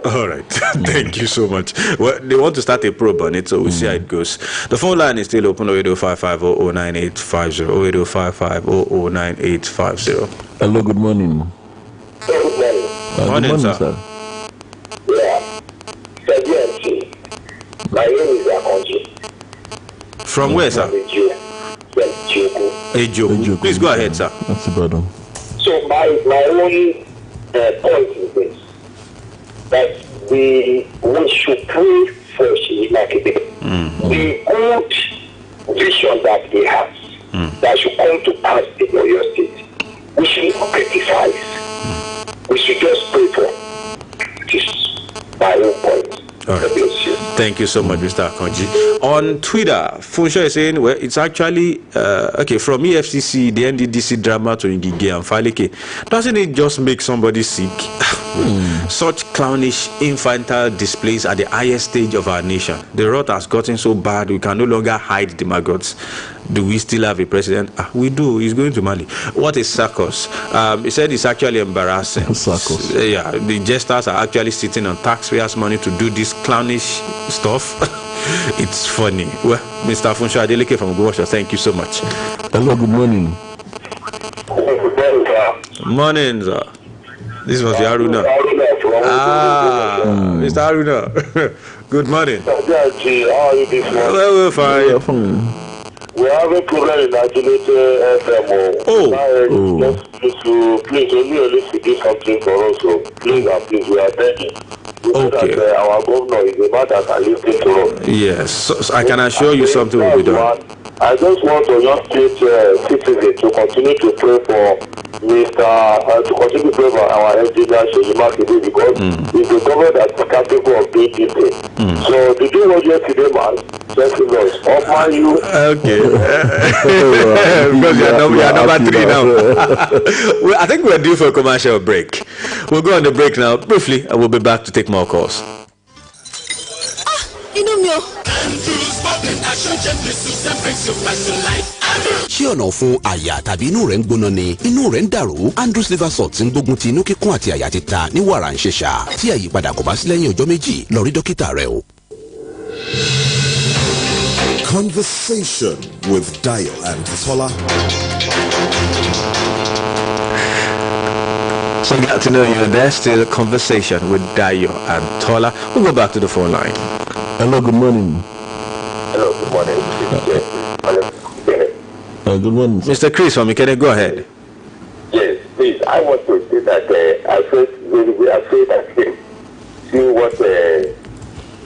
All right. Thank you so much. Well, they want to start a probe on it, so we'll see how it goes. The phone line is still open. 08055009850. 08055009850. Hello, good morning. Good morning. Good morning, sir. Yeah. My name is Akonji. From where, sir? Ejoku. Please go ahead, sir. That's about it. So my only point is this, that we should pray for Shimakide. The good vision that he has, that should come to pass in your state, we should not criticize. We should just pray for. This is my own point. All right. Thank you so much, Mr. Akonji. On Twitter, Funsho is saying, well, it's actually, from EFCC, the NDDC drama to Ngige and Faleke. Doesn't it just make somebody sick? Such clownish, infantile displays at the highest stage of our nation. The rot has gotten so bad, we can no longer hide the maggots. Do we still have a president? We do. He's going to Mali. What is circus? He said it's actually embarrassing. Circus. The jesters are actually sitting on taxpayers' money to do this clownish stuff. It's funny. Well, Mr. Funsho Adeleke from Gowasha, thank you so much. Hello, good morning. Morning, sir. This was Haruna. Mr. Haruna. Good morning. How are you this morning? Well, we're fine. We have a problem in Agility FMO. Please, only to do something for us. So please, we are begging. Okay. That, our governor is a man that can listen to us. Yes, so I can assure you something will be done. I just want to young state citizens to continue to pray for to continue to pray for our engineer Shimakide, because it's the government that is capable of doing this thing. So to do what yesterday, man, just offer you. Okay. Because you are number 3 now. Well, I think we're due for a commercial break. We'll go on the break now briefly, and we'll be back to take more calls. ṣé ọ̀nà fún àyà tàbí inú rẹ̀ ń gbóná ni inú rẹ̀ ń dàrú Andrews liver salt ń gbógun ti inú kíkún àti àyà títa ní wàrà ń ṣẹ̀ṣà tí àyípadà kò bá sí lẹ́yìn ọjọ́ méjì lọ rí dókítà rẹ o. Conversation with Dayo and Tola. So glad to know you're there. Still conversation with Dayo and Tola. We'll go back to the phone line. Hello, good morning. Hello, good morning. Good morning. Mr. Chris from Ikene, go ahead. Yes, please. I want to say that I felt very, very afraid that see what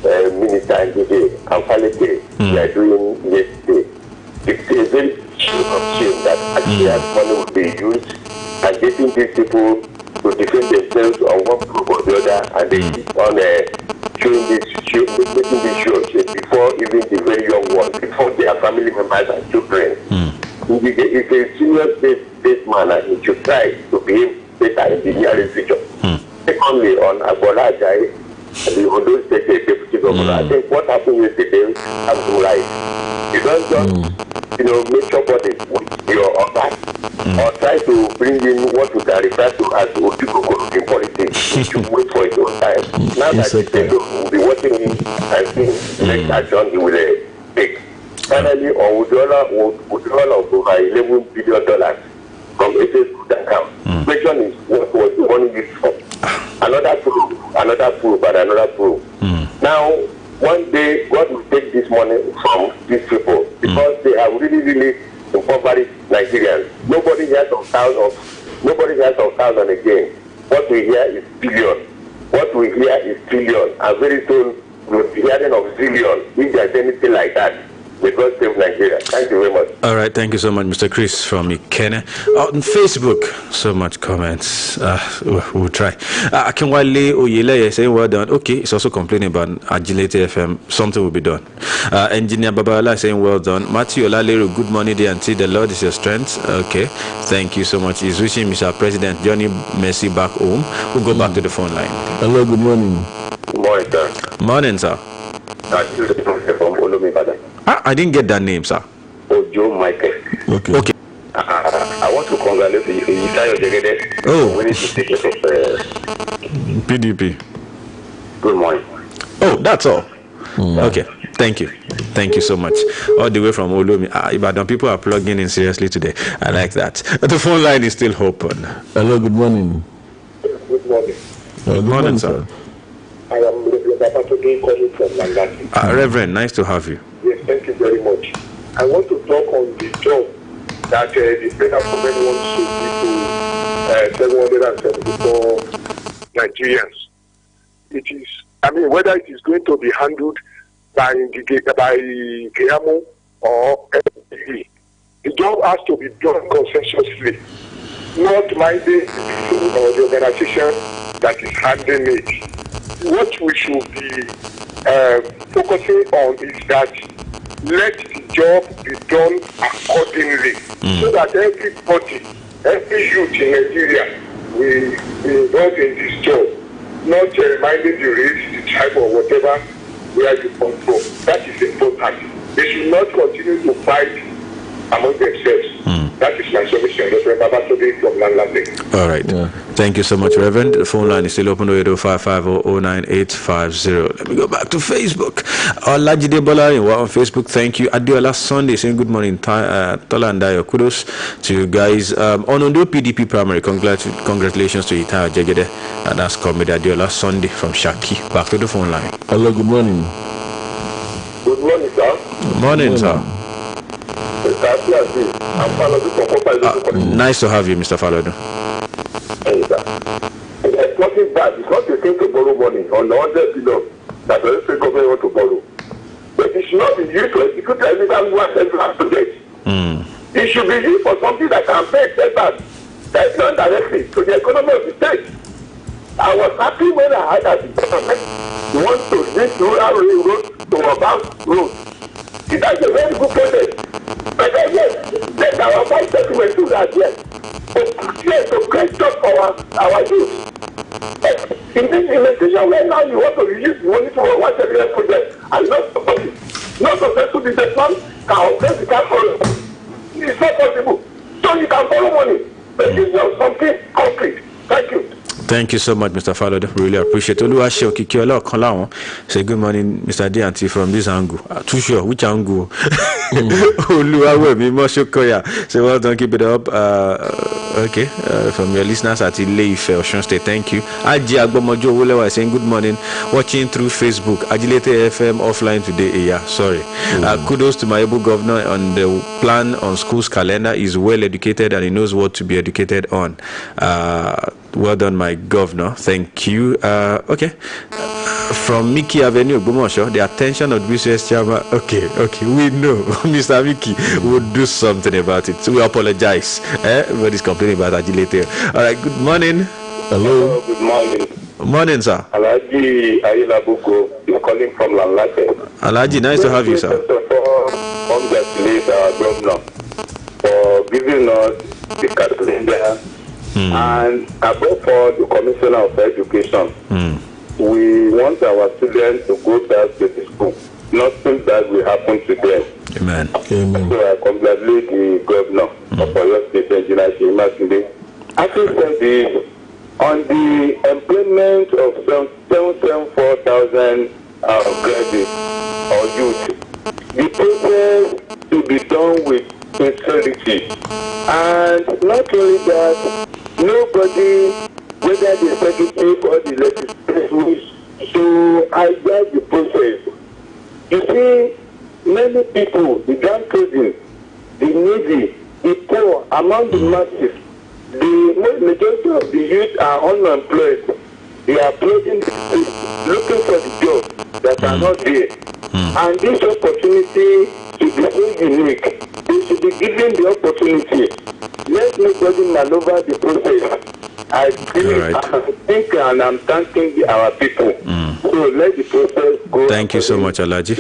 Minister Ngige and Faleke they are doing yesterday. It's a very shame that actually money will be used and getting these people to defend themselves on one group or the other, and they keep on showing this show, making this show before even the very young ones, before their family members and children. If a senior state man, and he should try to behave better in the nearest future. Secondly, on Agbola Ajayi, the Ondo State Deputy Governor, I think what happened yesterday has been right. You don't just make somebody with your offer, or try to bring in what we can refer to as Otikoko in politics. You should wait for his own time. Now that he said we'll be watching him and seeing next action he will take. Finally, on withdrawal of over $11 billion from AC's account. Question is, what was the money used for? Another proof, but another proof. Now, one day, God will take this money from these people because they have really, really impoverished Nigerians. Nobody hears of thousands again. What we hear is billion. What we hear is trillion. And very soon, we'll be hearing of zillion. If there's anything like that, may God save Nigeria. Thank you very much. All right, thank you so much, Mr. Chris from Ikene. On Facebook, so much comments. We'll try. Akinwale Oyeleye saying well done. Okay, he's also complaining about Agility FM. Something will be done. Engineer Babala saying well done. Matthew Olalero, good morning, dear auntie. The Lord is your strength. Okay, thank you so much. He's wishing Mr. President Johnny Mercy back home. We'll go back to the phone line. Hello, good morning. Good morning, sir. Morning, sir. I didn't get that name, sir. Ojo Michael. Okay. I want to congratulate you. Oh. We need to take it PDP. Good morning. Oh, that's all. Okay. Thank you. Thank you so much. All the way from Oluyole. Ibadan people are plugging in seriously today. I like that. The phone line is still open. Hello, good morning. Good morning. Good morning, sir. I am calling from Langati. Reverend, nice to have you. Yes, thank you very much. I want to talk on the job that the federal government wants to give to 774 Nigerians. It is, whether it is going to be handled by Keyamo or FDP, the job has to be done consensuously, not minding the organization that is handling it. What we should be focusing on is that let the job be done accordingly, so that everybody, every youth in Nigeria will be involved in this job, not minding the race, the tribe, or whatever where you come from. That is important. They should not continue to fight among themselves. That is my submission. All right. Yeah. Thank you so much, Reverend. The phone line is still open to 80550098850. Let me go back to Facebook. Olajide Bola on Facebook. Thank you. Adiola Sunday saying good morning. Tola and Dayo. Kudos to you guys. On Ondo PDP primary, congratulations to Ita Jegede. And that's Comrade Adiola Sunday from Shaki. Back to the phone line. Hello, good morning. Good morning, sir. Good morning, sir. Nice to have you, Mr. Falodo. It's nothing bad. It's not the thing to borrow money on the 100 billion that the state government want to borrow. But it should not be used to execute everything one central project. It should be used for something that can pay setback that directly to the economy of the state. I was happy when I heard that the government wants to link rural roads to urban roads. It has a very good project. But yes, let our fight settlement do that, yes. But yes, a great job for our youth. In this implementation, where now you want to reduce the money for one particular project and not successful businessman can operate the cash. It's not possible. So you can borrow money, but it's not something concrete. Thank you. Thank you so much, Mr. Falodo. Really appreciate it. Oluwase Okikiola Okanlawon say good morning, Mr. D auntie from this angle. Too sure which angle? Oluwawemi Moshokoya say well done, keep it up. Okay, from your listeners at Ile-Ife, Osun State, thank you. Aji Agbomojo Wolewa saying good morning, watching through Facebook. Agilete FM offline today. Yeah, sorry. Kudos to my able governor on the plan on school's calendar. He's well educated and he knows what to be educated on. Well done, my governor. Thank you. Okay. From Mickey Avenue, Gumosho, the attention of the BCS chairman. Okay, we know Mr. Mickey will do something about it. So we apologize. Everybody's complaining about Agility. All right, good morning. Hello. Good morning. Morning, sir. Alaji Ayilabugo, you're calling from Lalate. Alaji, nice to have you, sir. First of all, congratulate our governor for giving us the calendar. And above all, the Commissioner of Education. We want our students to go back to the school. Nothing bad will happen to them. Amen. Amen. So I congratulate the governor of Oyo State, Engineer Sheyi. Having said this, on the employment of some 774,000 graduates or youth, the process to be done with sincerity. And not only that, nobody, whether the executive or the legislature, to hijack the process. You see, many people, the downtrodden, the needy, the poor, among the masses, the majority of the youth are unemployed. They are floating the street, looking for the jobs that are not there. And this opportunity should be so unique. They should be given the opportunity. Let nobody maneuver the process. I think and I'm thanking our people. So let the process go. Thank you so much, Alaji.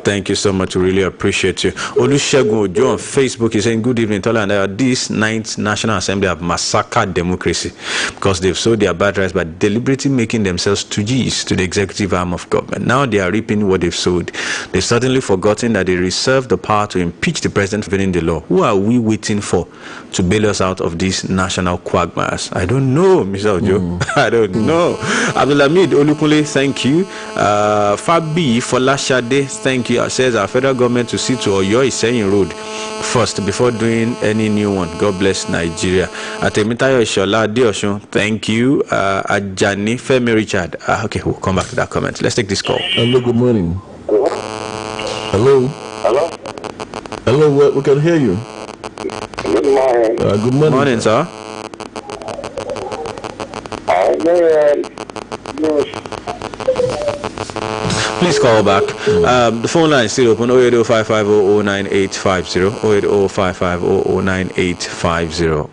Thank you so much. We really appreciate you. Olusegun Ojo on Facebook is saying, good evening, Tola, and this 9th National Assembly have massacred democracy because they've sold their bad rights by deliberately making themselves 2Gs to the executive arm of government. Now they are reaping what they've sowed. They've certainly forgotten that they reserve the power to impeach the president for the law. Who are we waiting for to bail us out of these national quagmires? I don't know, Mr. Ojo. I don't know. Abdulhamid Olukunle, thank you. Fabi Folashade, thank you. Says our federal government to see to Oyo Iseyin Road first before doing any new one. God bless Nigeria. Atemitayo Ishola Deoshun, thank you. Ajani Femi Richard. Okay, we'll come back to that comment. Let's take this call. Hello, good morning. Hello. Hello? Hello, we can hear you. Good morning. Good morning. Morning, sir. Please call back. The phone line is still open. 08055009850. 08055009850.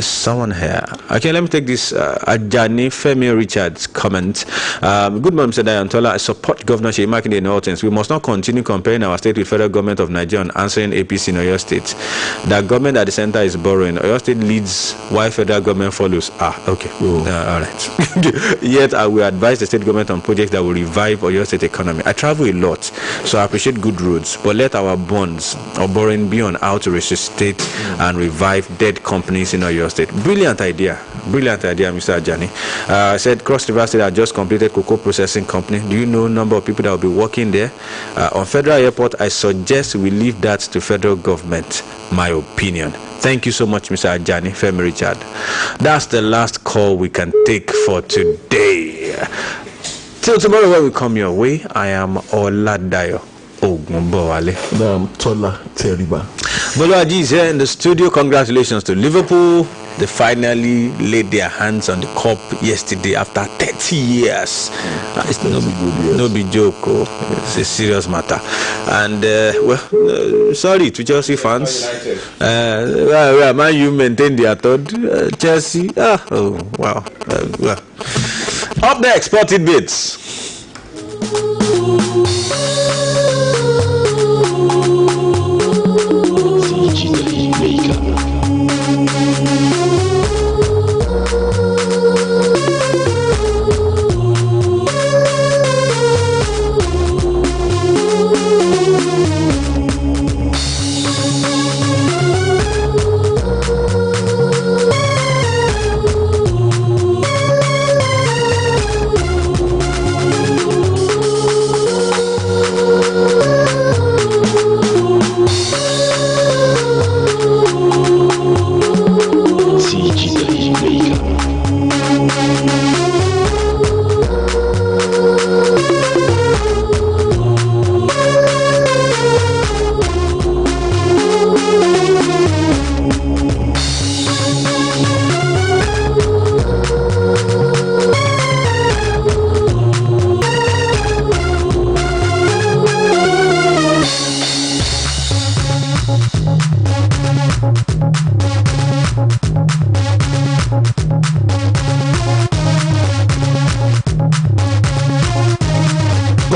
Someone here. Okay, let me take this Ajani Femi Richards comment. Good morning, Mr. Dayan Tola. I support Governor Sheyi Makinde in all things. We must not continue comparing our state with federal government of Nigeria and answering APC in Oyo State. The government at the center is borrowing. Oyo State leads while federal government follows. Okay. All right. Yet I will advise the state government on projects that will revive Oyo State economy. I travel a lot, so I appreciate good roads, but let our bonds or borrowing be on how to resuscitate and revive dead companies in Oyo State. Brilliant idea, Mr. Ajani. Said Cross River State had just completed cocoa processing company. Do you know number of people that will be working there? On Federal Airport, I suggest we leave that to federal government. My opinion. Thank you so much, Mr. Ajani Femi Richard. That's the last call we can take for today. Till tomorrow when we come your way, I am Oladayo Ogunbowale. Tola Teriba. Bolaji is here in the studio. Congratulations to Liverpool. They finally laid their hands on the cup yesterday after 30 years. It's no big joke. It's a serious matter. And sorry to Chelsea fans. Man, you maintain their third. Chelsea. Wow. Up next, Spotted Bits.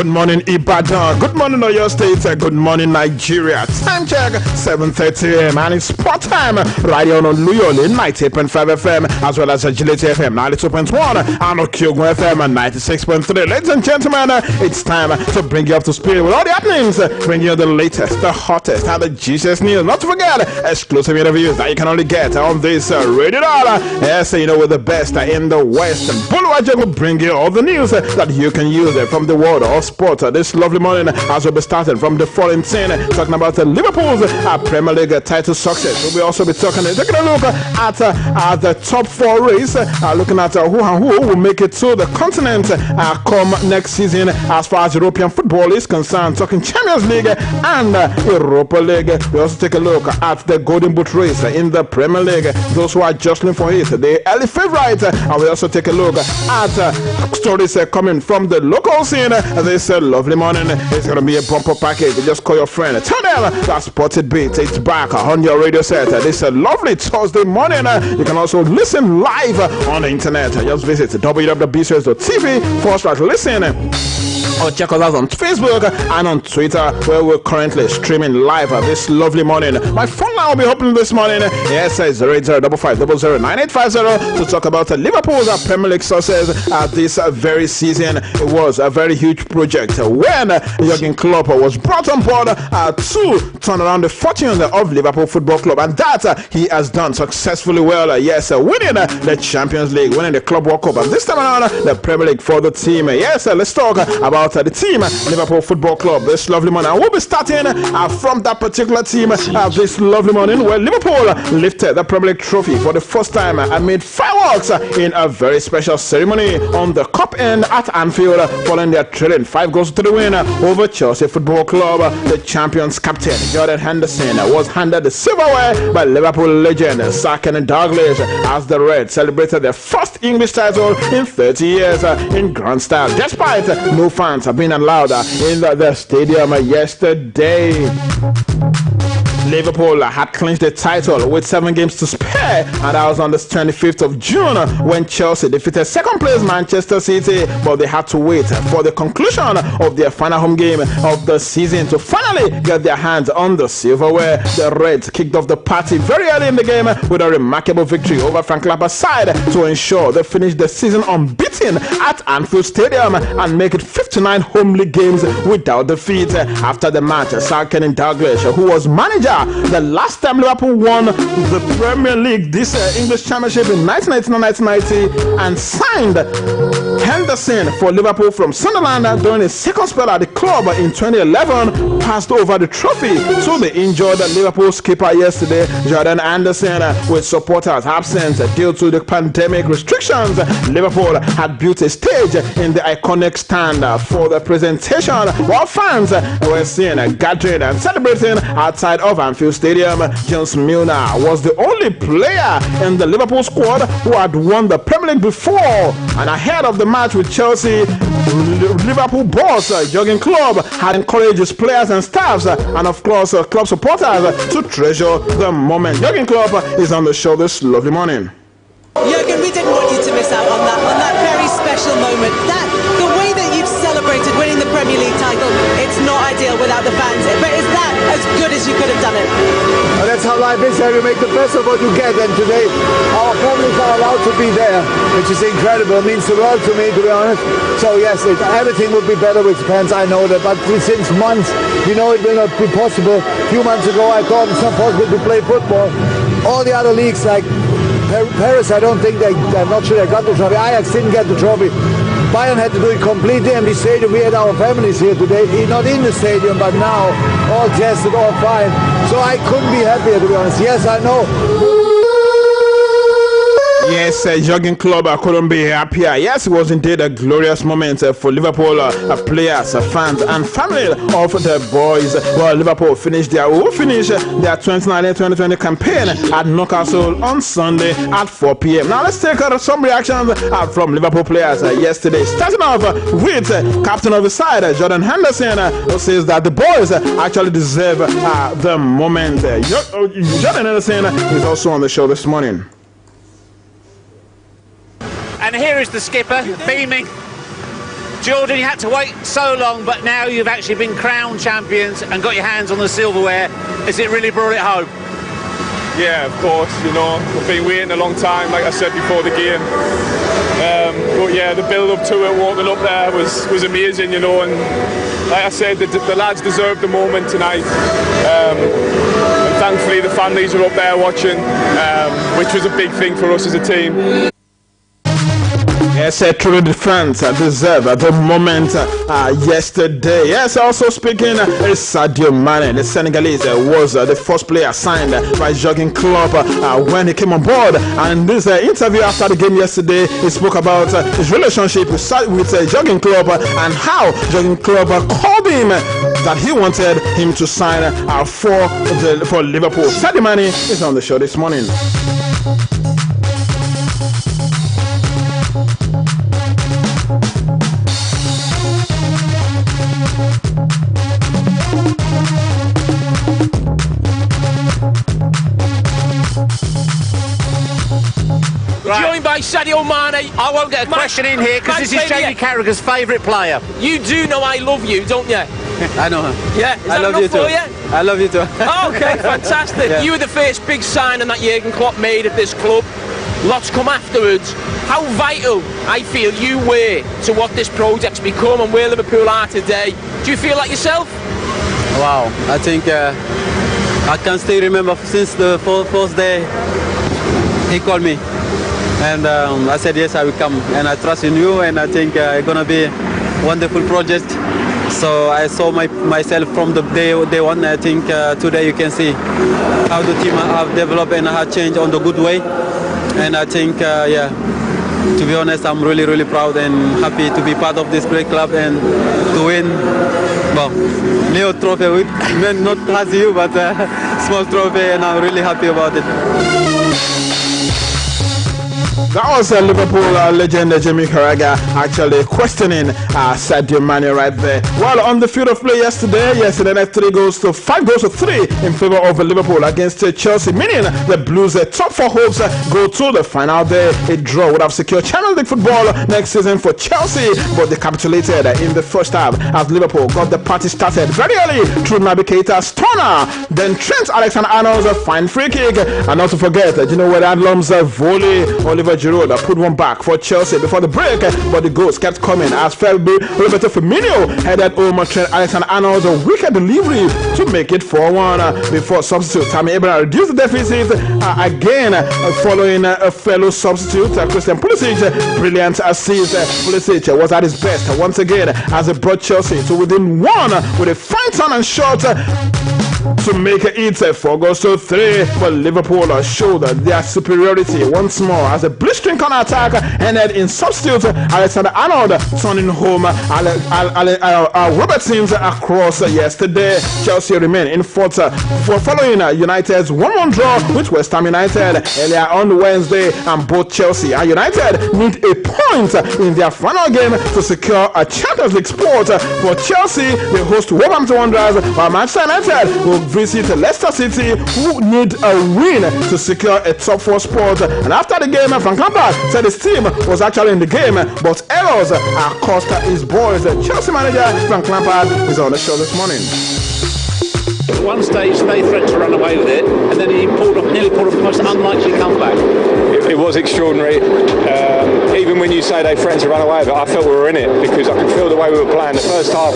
Good morning, Ibadan. Good morning, Oyo State. Good morning, Nigeria. Time check, 7:30 a.m. and it's sport time. Right here on Oluyole, 98.5 FM, as well as Agility FM, 92.1, and Okyogun FM, 96.3. Ladies and gentlemen, it's time to bring you up to speed with all the happenings, bring you the latest, the hottest, and the juiciest news. Not to forget, exclusive interviews that you can only get on this radio dial. Yes, you know, with the best in the West. Buluwaje will bring you all the news that you can use from the world of sport this lovely morning, as we'll be starting from the foreign scene, talking about Liverpool's Premier League title success. We'll also be taking a look at the top 4 race, looking at who and who will make it to the continent come next season as far as European football is concerned, talking Champions League and Europa League. We also take a look at the Golden Boot race in the Premier League, those who are jostling for it, the early favorite, and we also take a look at stories coming from the local scene. This lovely morning is going to be a bumper package. Just call your friend, tell them that Spotted Beat, it's back on your radio set this lovely Thursday morning. You can also listen live on the internet. Just visit www.bcos.tv/listen. or check us out on Facebook and on Twitter, where we're currently streaming live this lovely morning. My phone line will be open this morning. Yes, it's 08055009850 to talk about Liverpool's Premier League success this very season. It was a very huge project when Jurgen Klopp was brought on board to turn around the fortunes of Liverpool Football Club, and that he has done successfully well. Yes, winning the Champions League, winning the Club World Cup, and this time around the Premier League for the team. Yes, let's talk about the team, Liverpool Football Club, this lovely morning. And we'll be starting from that particular team this lovely morning, where Liverpool lifted the Premier League trophy for the first time amid fireworks in a very special ceremony on the Cup end at Anfield, following their trailing 5-0 to the win over Chelsea Football Club. The champions captain Jordan Henderson was handed the silverware by Liverpool legend Sir Kenny Dalglish as the Reds celebrated their first English title in 30 years in grand style, despite no fans being allowed in the stadium yesterday. Liverpool had clinched the title with 7 games to spare, and that was on the 25th of June when Chelsea defeated second place Manchester City, but they had to wait for the conclusion of their final home game of the season to finally get their hands on the silverware. The Reds kicked off the party very early in the game with a remarkable victory over Frank Lampard's side to ensure they finished the season unbeaten at Anfield Stadium and make it 59 home league games without defeat. After the match, Sir Kenny Dalglish, who was manager the last time Liverpool won the Premier League, this English Championship in 1989-1990, and signed Henderson for Liverpool from Sunderland during his second spell at the club in 2011, passed over the trophy to the injured Liverpool skipper yesterday, Jordan Henderson. With supporters absent due to the pandemic restrictions, Liverpool had built a stage in the iconic stand for the presentation, while fans were seen gathering and celebrating outside of Anfield Stadium. James Milner was the only player in the Liverpool squad who had won the Premier League before, and ahead of the match with Chelsea, Liverpool boss Jurgen Klopp had encouraged his players and staffs, and of course club supporters, to treasure the moment. Jurgen Klopp is on the show this lovely morning. Jurgen, we didn't want you to miss out on that very special moment. The way that you've celebrated winning the Premier League title, it's not ideal without the fans, but is that as good as you could have done it? Well, that's how life is. You make the best of what you get, and today our families are allowed to be there, which is incredible. It means the world to me, to be honest. So yes, everything would be better with fans, I know that, but since months we know it will not be possible. A few months ago I thought it's not possible to play football. All the other leagues, like Paris, I don't think I'm not sure they got the trophy. Ajax didn't get the trophy. Bayern had to do it completely empty stadium. We had our families here today, not in the stadium, but now all tested, all fine. So I couldn't be happier, to be honest. Yes, I know. Yes, Jurgen Klopp couldn't be happier. Yes, it was indeed a glorious moment for Liverpool players, fans, and family of the boys. Well, Liverpool will finish their 2019-2020 campaign at Newcastle on Sunday at 4 p.m. Now, let's take some reactions from Liverpool players yesterday. Starting off with captain of the side, Jordan Henderson, who says that the boys actually deserve the moment. Jordan Henderson is also on the show this morning. And here is the skipper beaming Jordan, you had to wait so long, but now you've actually been crowned champions and got your hands on the silverware. Has it really brought it home? Yeah, of course. You know, we've been waiting a long time, like I said before the game. But yeah, the build-up to it, walking up there was amazing. You know, and like I said, the lads deserved the moment tonight. And thankfully, the families are up there watching, which was a big thing for us as a team. Yes, true defense deserve the moment yesterday. Yes, also speaking, Sadio Mane, the Senegalese, was the first player signed by Jurgen Klopp when he came on board. And in this interview after the game yesterday, he spoke about his relationship with Jurgen Klopp and how Jurgen Klopp called him that he wanted him to sign for Liverpool. Sadio Mane is on the show this morning. Joined by Sadio Mane. I won't get a question in here because this is Jamie Carragher's favourite player. You do know I love you, don't you? I know her. Yeah, I love you too. I love you too. Oh, okay, fantastic. Yeah. You were the first big signing that Jurgen Klopp made at this club. Lots come afterwards. How vital I feel you were to what this project's become and where Liverpool are today. Do you feel like yourself? Wow, I think I can still remember since the first day he called me. And I said, yes, I will come. And I trust in you, and I think it's going to be a wonderful project. So I saw myself from the day one. I think today you can see how the team have developed and have changed on the good way. And I think, yeah, to be honest, I'm really, really proud and happy to be part of this great club and to win, well, Leo trophy, not as you, but small trophy, and I'm really happy about it. That was Liverpool legend Jamie Carragher actually questioning Sadio Mane right there. Well, on the field of play yesterday, the next 5 goals to 3 in favor of Liverpool against Chelsea, meaning the Blues' top 4 hopes go to the final day. A draw would have secured Champions League football next season for Chelsea, but they capitulated in the first half as Liverpool got the party started very early through Navigator Stoner, then Trent Alexander-Arnold's a fine free kick, and not to forget, you know where Adlom's volley, Oliver Giroud put one back for Chelsea before the break, but the goals kept coming as Roberto Firmino headed home Trent Alexander-Arnold's wicked delivery to make it 4-1 before substitute Tammy Abraham reduced the deficit again following a fellow substitute Christian Pulisic brilliant assist. Pulisic was at his best once again as he brought Chelsea to within 1 with a fine turn and shot to make it 4 goals to 3, but Liverpool showed their superiority once more as a blistering counter attack ended in substitute Alexander-Arnold turning home Robertson's across yesterday. Chelsea remain in 4th following United's 1-1 draw with West Ham United earlier on Wednesday, and both Chelsea and United need a point in their final game to secure a Champions League spot. For Chelsea, they host Wolverhampton Wanderers, while Manchester United will visit Leicester City, who need a win to secure a top 4 spot. And after the game, Frank Lampard said his team was actually in the game, but errors are cost his boys. Chelsea manager Frank Lampard is on the show this morning. At one stage, they threatened to run away with it, and then he nearly pulled off the most unlikely comeback. It was extraordinary. Even when you say they threatened to run away with it, I felt we were in it because I could feel the way we were playing. The first half,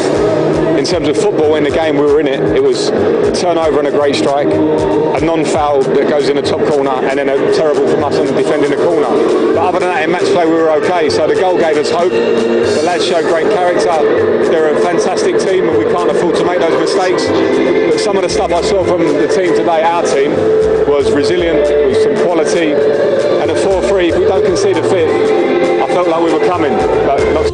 in terms of football in the game, we were in it. It was a turnover and a great strike, a non-foul that goes in the top corner, and then a terrible from us on defending the corner. But other than that, in match play, we were okay. So the goal gave us hope. The lads showed great character. They're a fantastic team, and we can't afford to make those mistakes. But some of the stuff I saw from the team today, our team, was resilient, with some quality, and a 4-3. If we don't concede a fifth, I felt like we were coming, but not.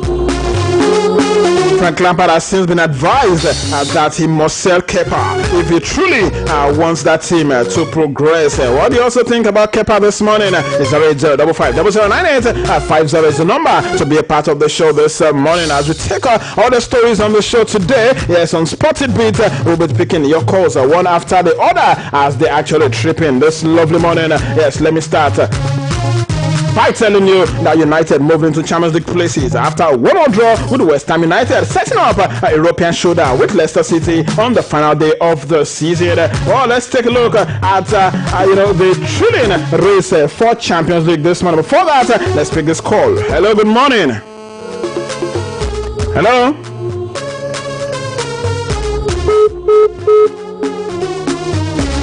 Frank Lampard has since been advised that he must sell Kepa if he truly wants that team to progress. What do you also think about Kepa this morning? It's 08055009850 is the number to be a part of the show this morning as we take all the stories on the show today. Yes, on Spotted Beat, we'll be picking your calls one after the other as they actually trip in this lovely morning. Yes, let me start. by telling you that United moved into Champions League places after a 1-1 draw with West Ham United, setting up a European showdown with Leicester City on the final day of the season. Well, let's take a look at the thrilling race for Champions League this morning. Before that, let's pick this call. Hello, good morning. Hello.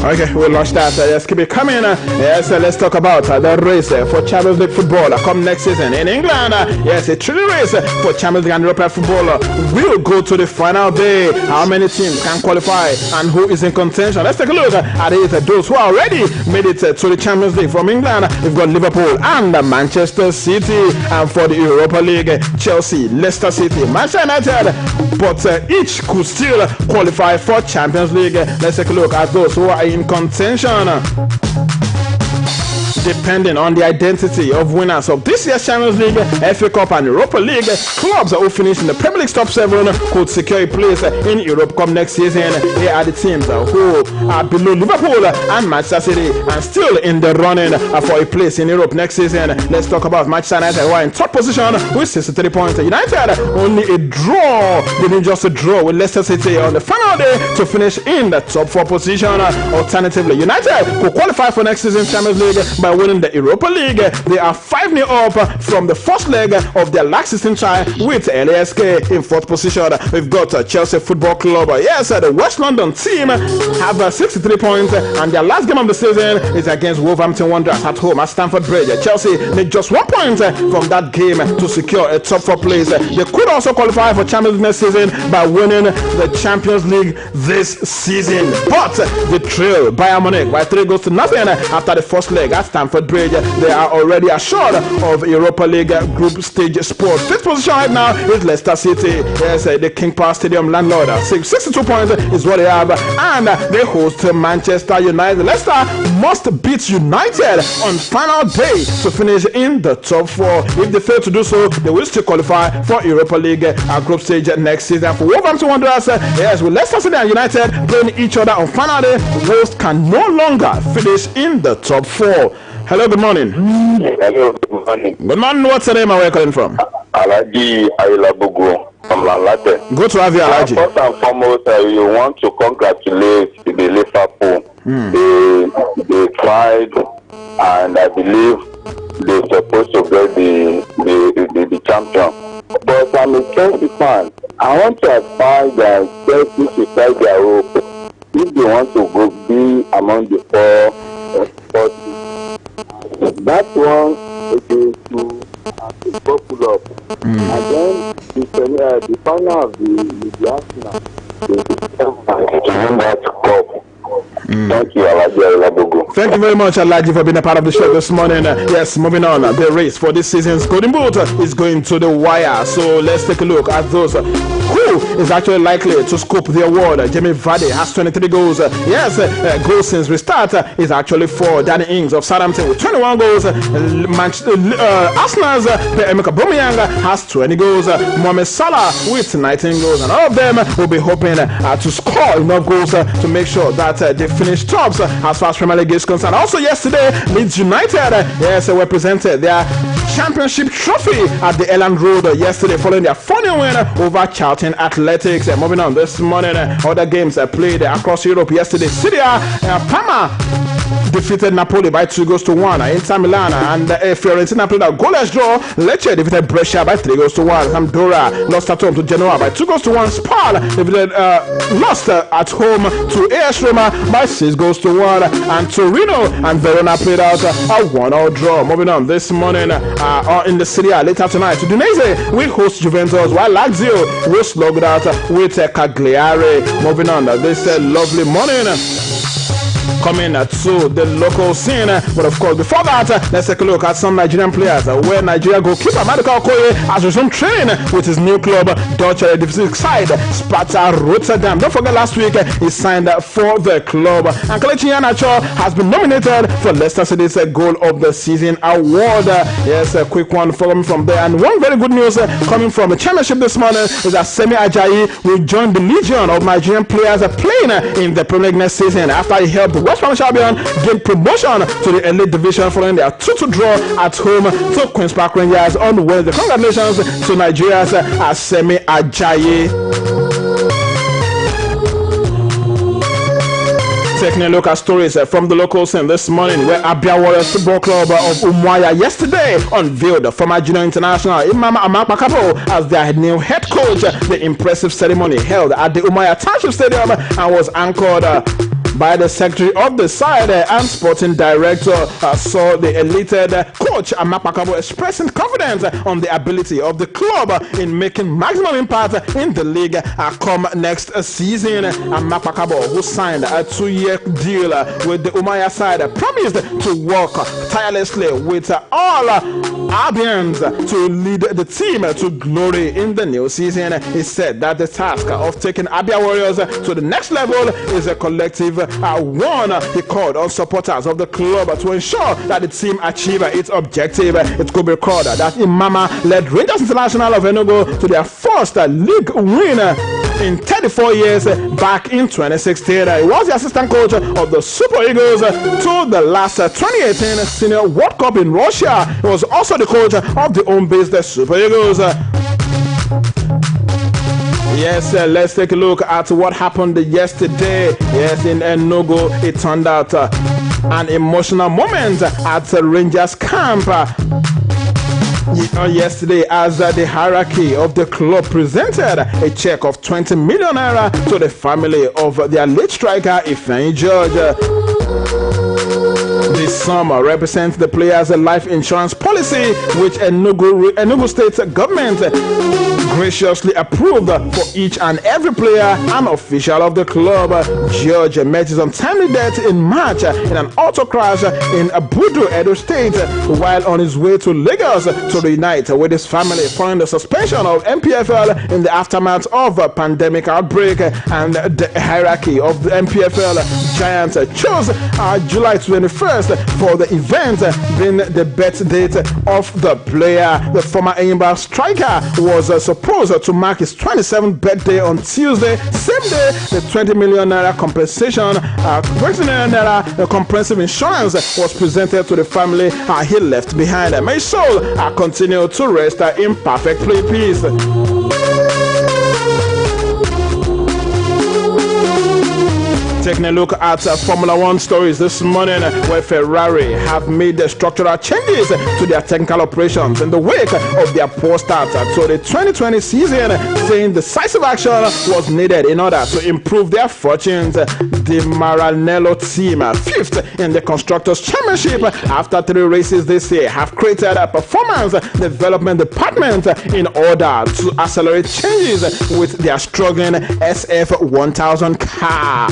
Okay, we'll launch that. Let's keep it coming. Yes, let's talk about the race for Champions League football come next season in England. Yes, a thrilling race for Champions League and European football will go to the final day. How many teams can qualify and who is in contention? Let's take a look at it. Those who already made it to the Champions League from England, we've got Liverpool and Manchester City. And for the Europa League, Chelsea, Leicester City, Manchester United. But each could still qualify for Champions League. Let's take a look at those who are in contention. Depending on the identity of winners of this year's Champions League, FA Cup and Europa League, clubs who finish in the Premier League top 7 could secure a place in Europe come next season. Here are the teams who are below Liverpool and Manchester City and still in the running for a place in Europe next season. Let's talk about Manchester United, who are in third position with 63 points. United only a draw. They need just a draw with Leicester City on the final day to finish in the top 4 position. Alternatively, United could qualify for next season's Champions League by winning the Europa League. They are 5-0 up from the first leg of their last season tie with LASK in 4th position. We've got Chelsea Football Club. Yes, the West London team have 63 points and their last game of the season is against Wolverhampton Wanderers at home at Stamford Bridge. Chelsea need just 1 point from that game to secure a top 4 place. They could also qualify for Champions League next season by winning the Champions League this season. But the trail Bayern Munich by 3-0 after the first leg at Stamford Bridge. They are already assured of Europa League group stage spot. 5th position right now is Leicester City. Yes, the King Power Stadium landlord. 62 points is what they have, and they host Manchester United. Leicester must beat United on final day to finish in the top 4. If they fail to do so, they will still qualify for Europa League group stage next season. For Wolverhampton Wanderers, yes, with Leicester City and United playing each other on final day, Wolves can no longer finish in the top 4. Hello, good morning. Hello, good morning. Good morning. What's the name and where are you calling from? Alaji Ailabugu from Lalate. Good to have you, Alaji. First and foremost, you want to congratulate the Liverpool. They tried, and I believe they're supposed to get the champion. But I'm a Chelsea fan. I want to advise that Chelsea should try their hope if they want to go be among the 4 teams. That one is to pull up. And then the final of the Arsenal to win that cup. Thank you, Alaji Ailabugu. Thank you very much, Alaji, for being a part of the show this morning. Yes, moving on. The race for this season's Golden Boot is going to the wire. So let's take a look at those who is actually likely to scoop the award. Jamie Vardy has 23 goals. Yes, goals since restart is actually for Danny Ings of Southampton with 21 goals. Arsenal's Pierre-Emerick Aubameyang has 20 goals. Mohamed Salah with 19 goals. And all of them will be hoping to score enough goals to make sure that they finish tops as far as Premier League is concerned. Also yesterday, Leeds United yes, were presented their championship trophy at the Elland Road yesterday following their 4-0 win over Charlton Athletics. Moving on this morning, other games played across Europe yesterday. Serie A, Parma defeated Napoli by 2-1. Inter Milan and Fiorentina played a goalless draw. Lecce defeated Brescia by 3-1. Sampdoria lost at home to Genoa by 2-1. Spal defeated, lost at home to AS Roma by 6-1. And Torino and Verona played out a 1-1 draw. Moving on this morning in the Serie A later tonight, Udinese will host Juventus while Lazio will slug out with Cagliari. Moving on this lovely morning. Coming to the local scene, but of course before that, let's take a look at some Nigerian players where Nigeria goalkeeper Maduka Okoye has resumed training with his new club, Dutch Eredivisie side Sparta Rotterdam. Don't forget last week he signed for the club, and Kelechi Iheanacho has been nominated for Leicester City's Goal of the Season award. Yes, a quick one from there. And one very good news coming from the championship this morning is that Semi Ajayi will join the legion of Nigerian players playing in the Premier League next season after he helped West Bromwich Albion gained promotion to the Elite Division following their 2-2 draw at home to Queen's Park Rangers on Wednesday. Congratulations to Nigeria's Asemi Ajayi. Taking a look at stories from the local scene this morning, where Abia Warriors Football Club of Umuahia yesterday unveiled the former junior international Imam Amakpakabo as their new head coach. The impressive ceremony held at the Umuahia Township Stadium and was anchored by the secretary of the side and sporting director. Saw the elated coach Amakpakabo expressing confidence on the ability of the club in making maximum impact in the league come next season. Amakpakabo, who signed a 2-year deal with the Umuahia side, promised to work tirelessly with all Albions to lead the team to glory in the new season. He said that the task of taking Abia Warriors to the next level is a collective one. He called on supporters of the club to ensure that the team achieve its objective. It could be recorded that Imama led Rangers International of Enugu to their first league win in 34 years back in 2016. He was the assistant coach of the Super Eagles to the last 2018 Senior World Cup in Russia. He was also the coach of the home-based Super Eagles. Yes, let's take a look at what happened yesterday. Yes, in Enugu, it turned out an emotional moment at Rangers camp. Yesterday, as the hierarchy of the club presented a check of 20 million naira to the family of their late striker Ifeanyi George. This sum represents the players' life insurance policy, which Enugu State government graciously approved for each and every player and official of the club. George met his untimely death in March in an auto crash in Abudu, Edo State, while on his way to Lagos to reunite with his family following the suspension of MPFL in the aftermath of a pandemic outbreak. And the hierarchy of the MPFL Giants chose July 21st for the event being the birth date of the player. The former Enyimba striker was supposed to mark his 27th birthday on Tuesday. Same day, the 20 million naira compensation, 20 million naira comprehensive insurance was presented to the family he left behind. May his soul continue to rest in perfect peace. Taking a look at Formula One stories this morning, where Ferrari have made structural changes to their technical operations in the wake of their poor start to the 2020 season, saying decisive action was needed in order to improve their fortunes. The Maranello team, 5th in the Constructors' Championship after 3 races this year, have created a performance development department in order to accelerate changes with their struggling SF1000 car.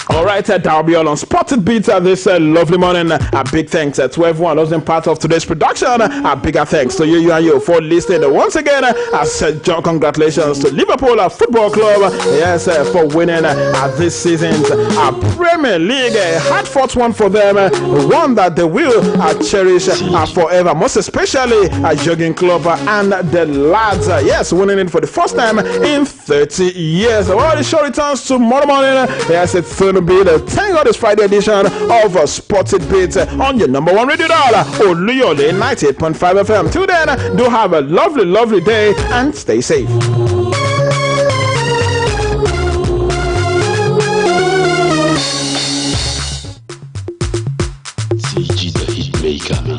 Alright, that'll be all on Spotted Beat this lovely morning. A big thanks to everyone who's been part of today's production. A bigger thanks to you and you for listening once again. Congratulations to Liverpool Football Club, yes, for winning this season's Premier League. Hard-fought one for them, one that they will cherish forever, most especially Jurgen Klopp and the lads, yes, winning it for the first time in 30 years. Well, the show returns tomorrow morning. Yes, it's going to be the Thank God It's Friday edition of Spotted Beat on your number one radio dial, Oluyole 98.5 FM. Till then, do have a lovely, lovely day and stay safe. CG the Hitmaker.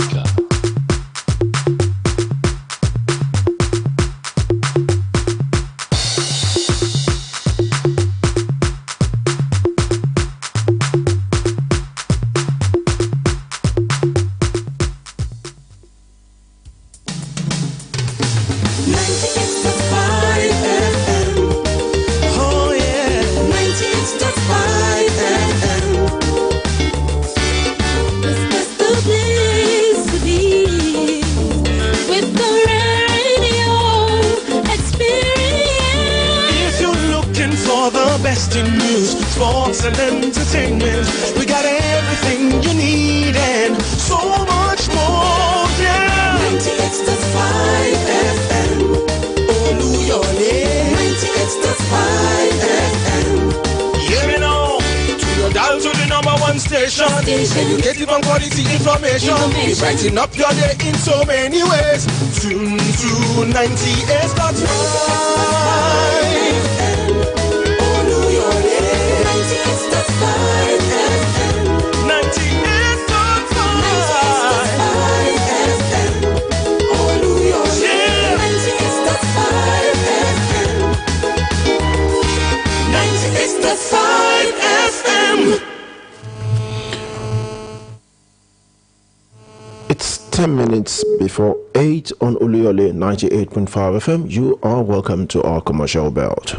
Sports and entertainment, we got everything you need and so much more, yeah. 98.5 FM, Oluyole, 98.5 FM. one station. Educative and quality information. We brighten up your day in so many ways. Tune to 98.5. Oluyole 98.5 FM. 98.5 FM. Oluyole 98.5 FM. 98.5 FM. It's 10 minutes before 8 on Oluyole 98.5 FM. You are welcome to our commercial belt.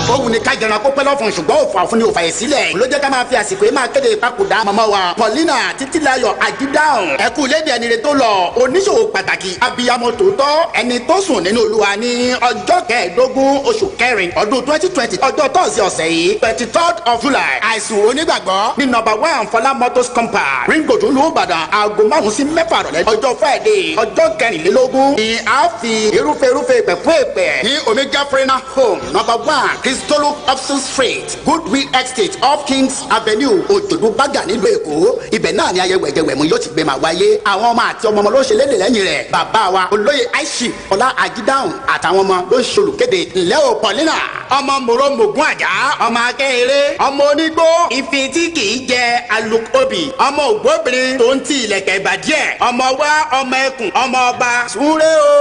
òun ni ká jẹran kó pẹ́ lọ́fun ṣùgbọ́n òfò àfúnni òfà yìí sílẹ̀ ló jẹ́ ká máa fi àsìkò yìí máa kéde ìpapòdà màmá wa Paulina Títílayọ̀ Ajídáhùn ẹkú léde ẹni rẹ tó lọ oníṣòwò pàtàkì abiyamọ tòótọ́ ẹni tó sùn nínú Olúwa ní ọjọ́ kẹẹ̀ẹ́dógún oṣù kẹrin ọdún 2020 ọjọ́ tọ́sí ọ̀sẹ̀ yìí 23rd of July àìsùn onígbàgbọ́ ní number 1 Fọlá Motors Compound ringodo Ìbàdàn aago 5 sí 6 rọ̀lẹ́ ọjọ́ Friday ọjọ́ kẹrìnlélógún ni a fi irúfẹ́ ìpẹ̀kú ìpẹ̀ ní Omega Frena Home number 1 Christolo Upson Street Goodwill Estate off Kings Avenue Òjòdú Bágà nílùú Èkó ibẹ̀ náà ni ayẹwo ẹ̀jẹ̀wẹ̀mú yóò ti gbé máa wáyé àwọn ọmọ àti ọmọ ló ṣe léde lẹ́yìn rẹ̀ bàbá wa olóyè Aishi Ọlá Ajídáhùn àtàwọn ọmọ ló ṣolùkéde ńlẹ́ o Paulina ọmọ mòró mògún àjà ọmọ akẹ́rẹ́ ọmọ onígbó ìfi tí kìí jẹ alùkòbí ọmọ ògbóbìnrin tó ń ti ilẹ̀kẹ̀ ìbàdíẹ̀ ọmọ wa ọmọ ẹkùn ọmọ ọba súnrẹ́ o.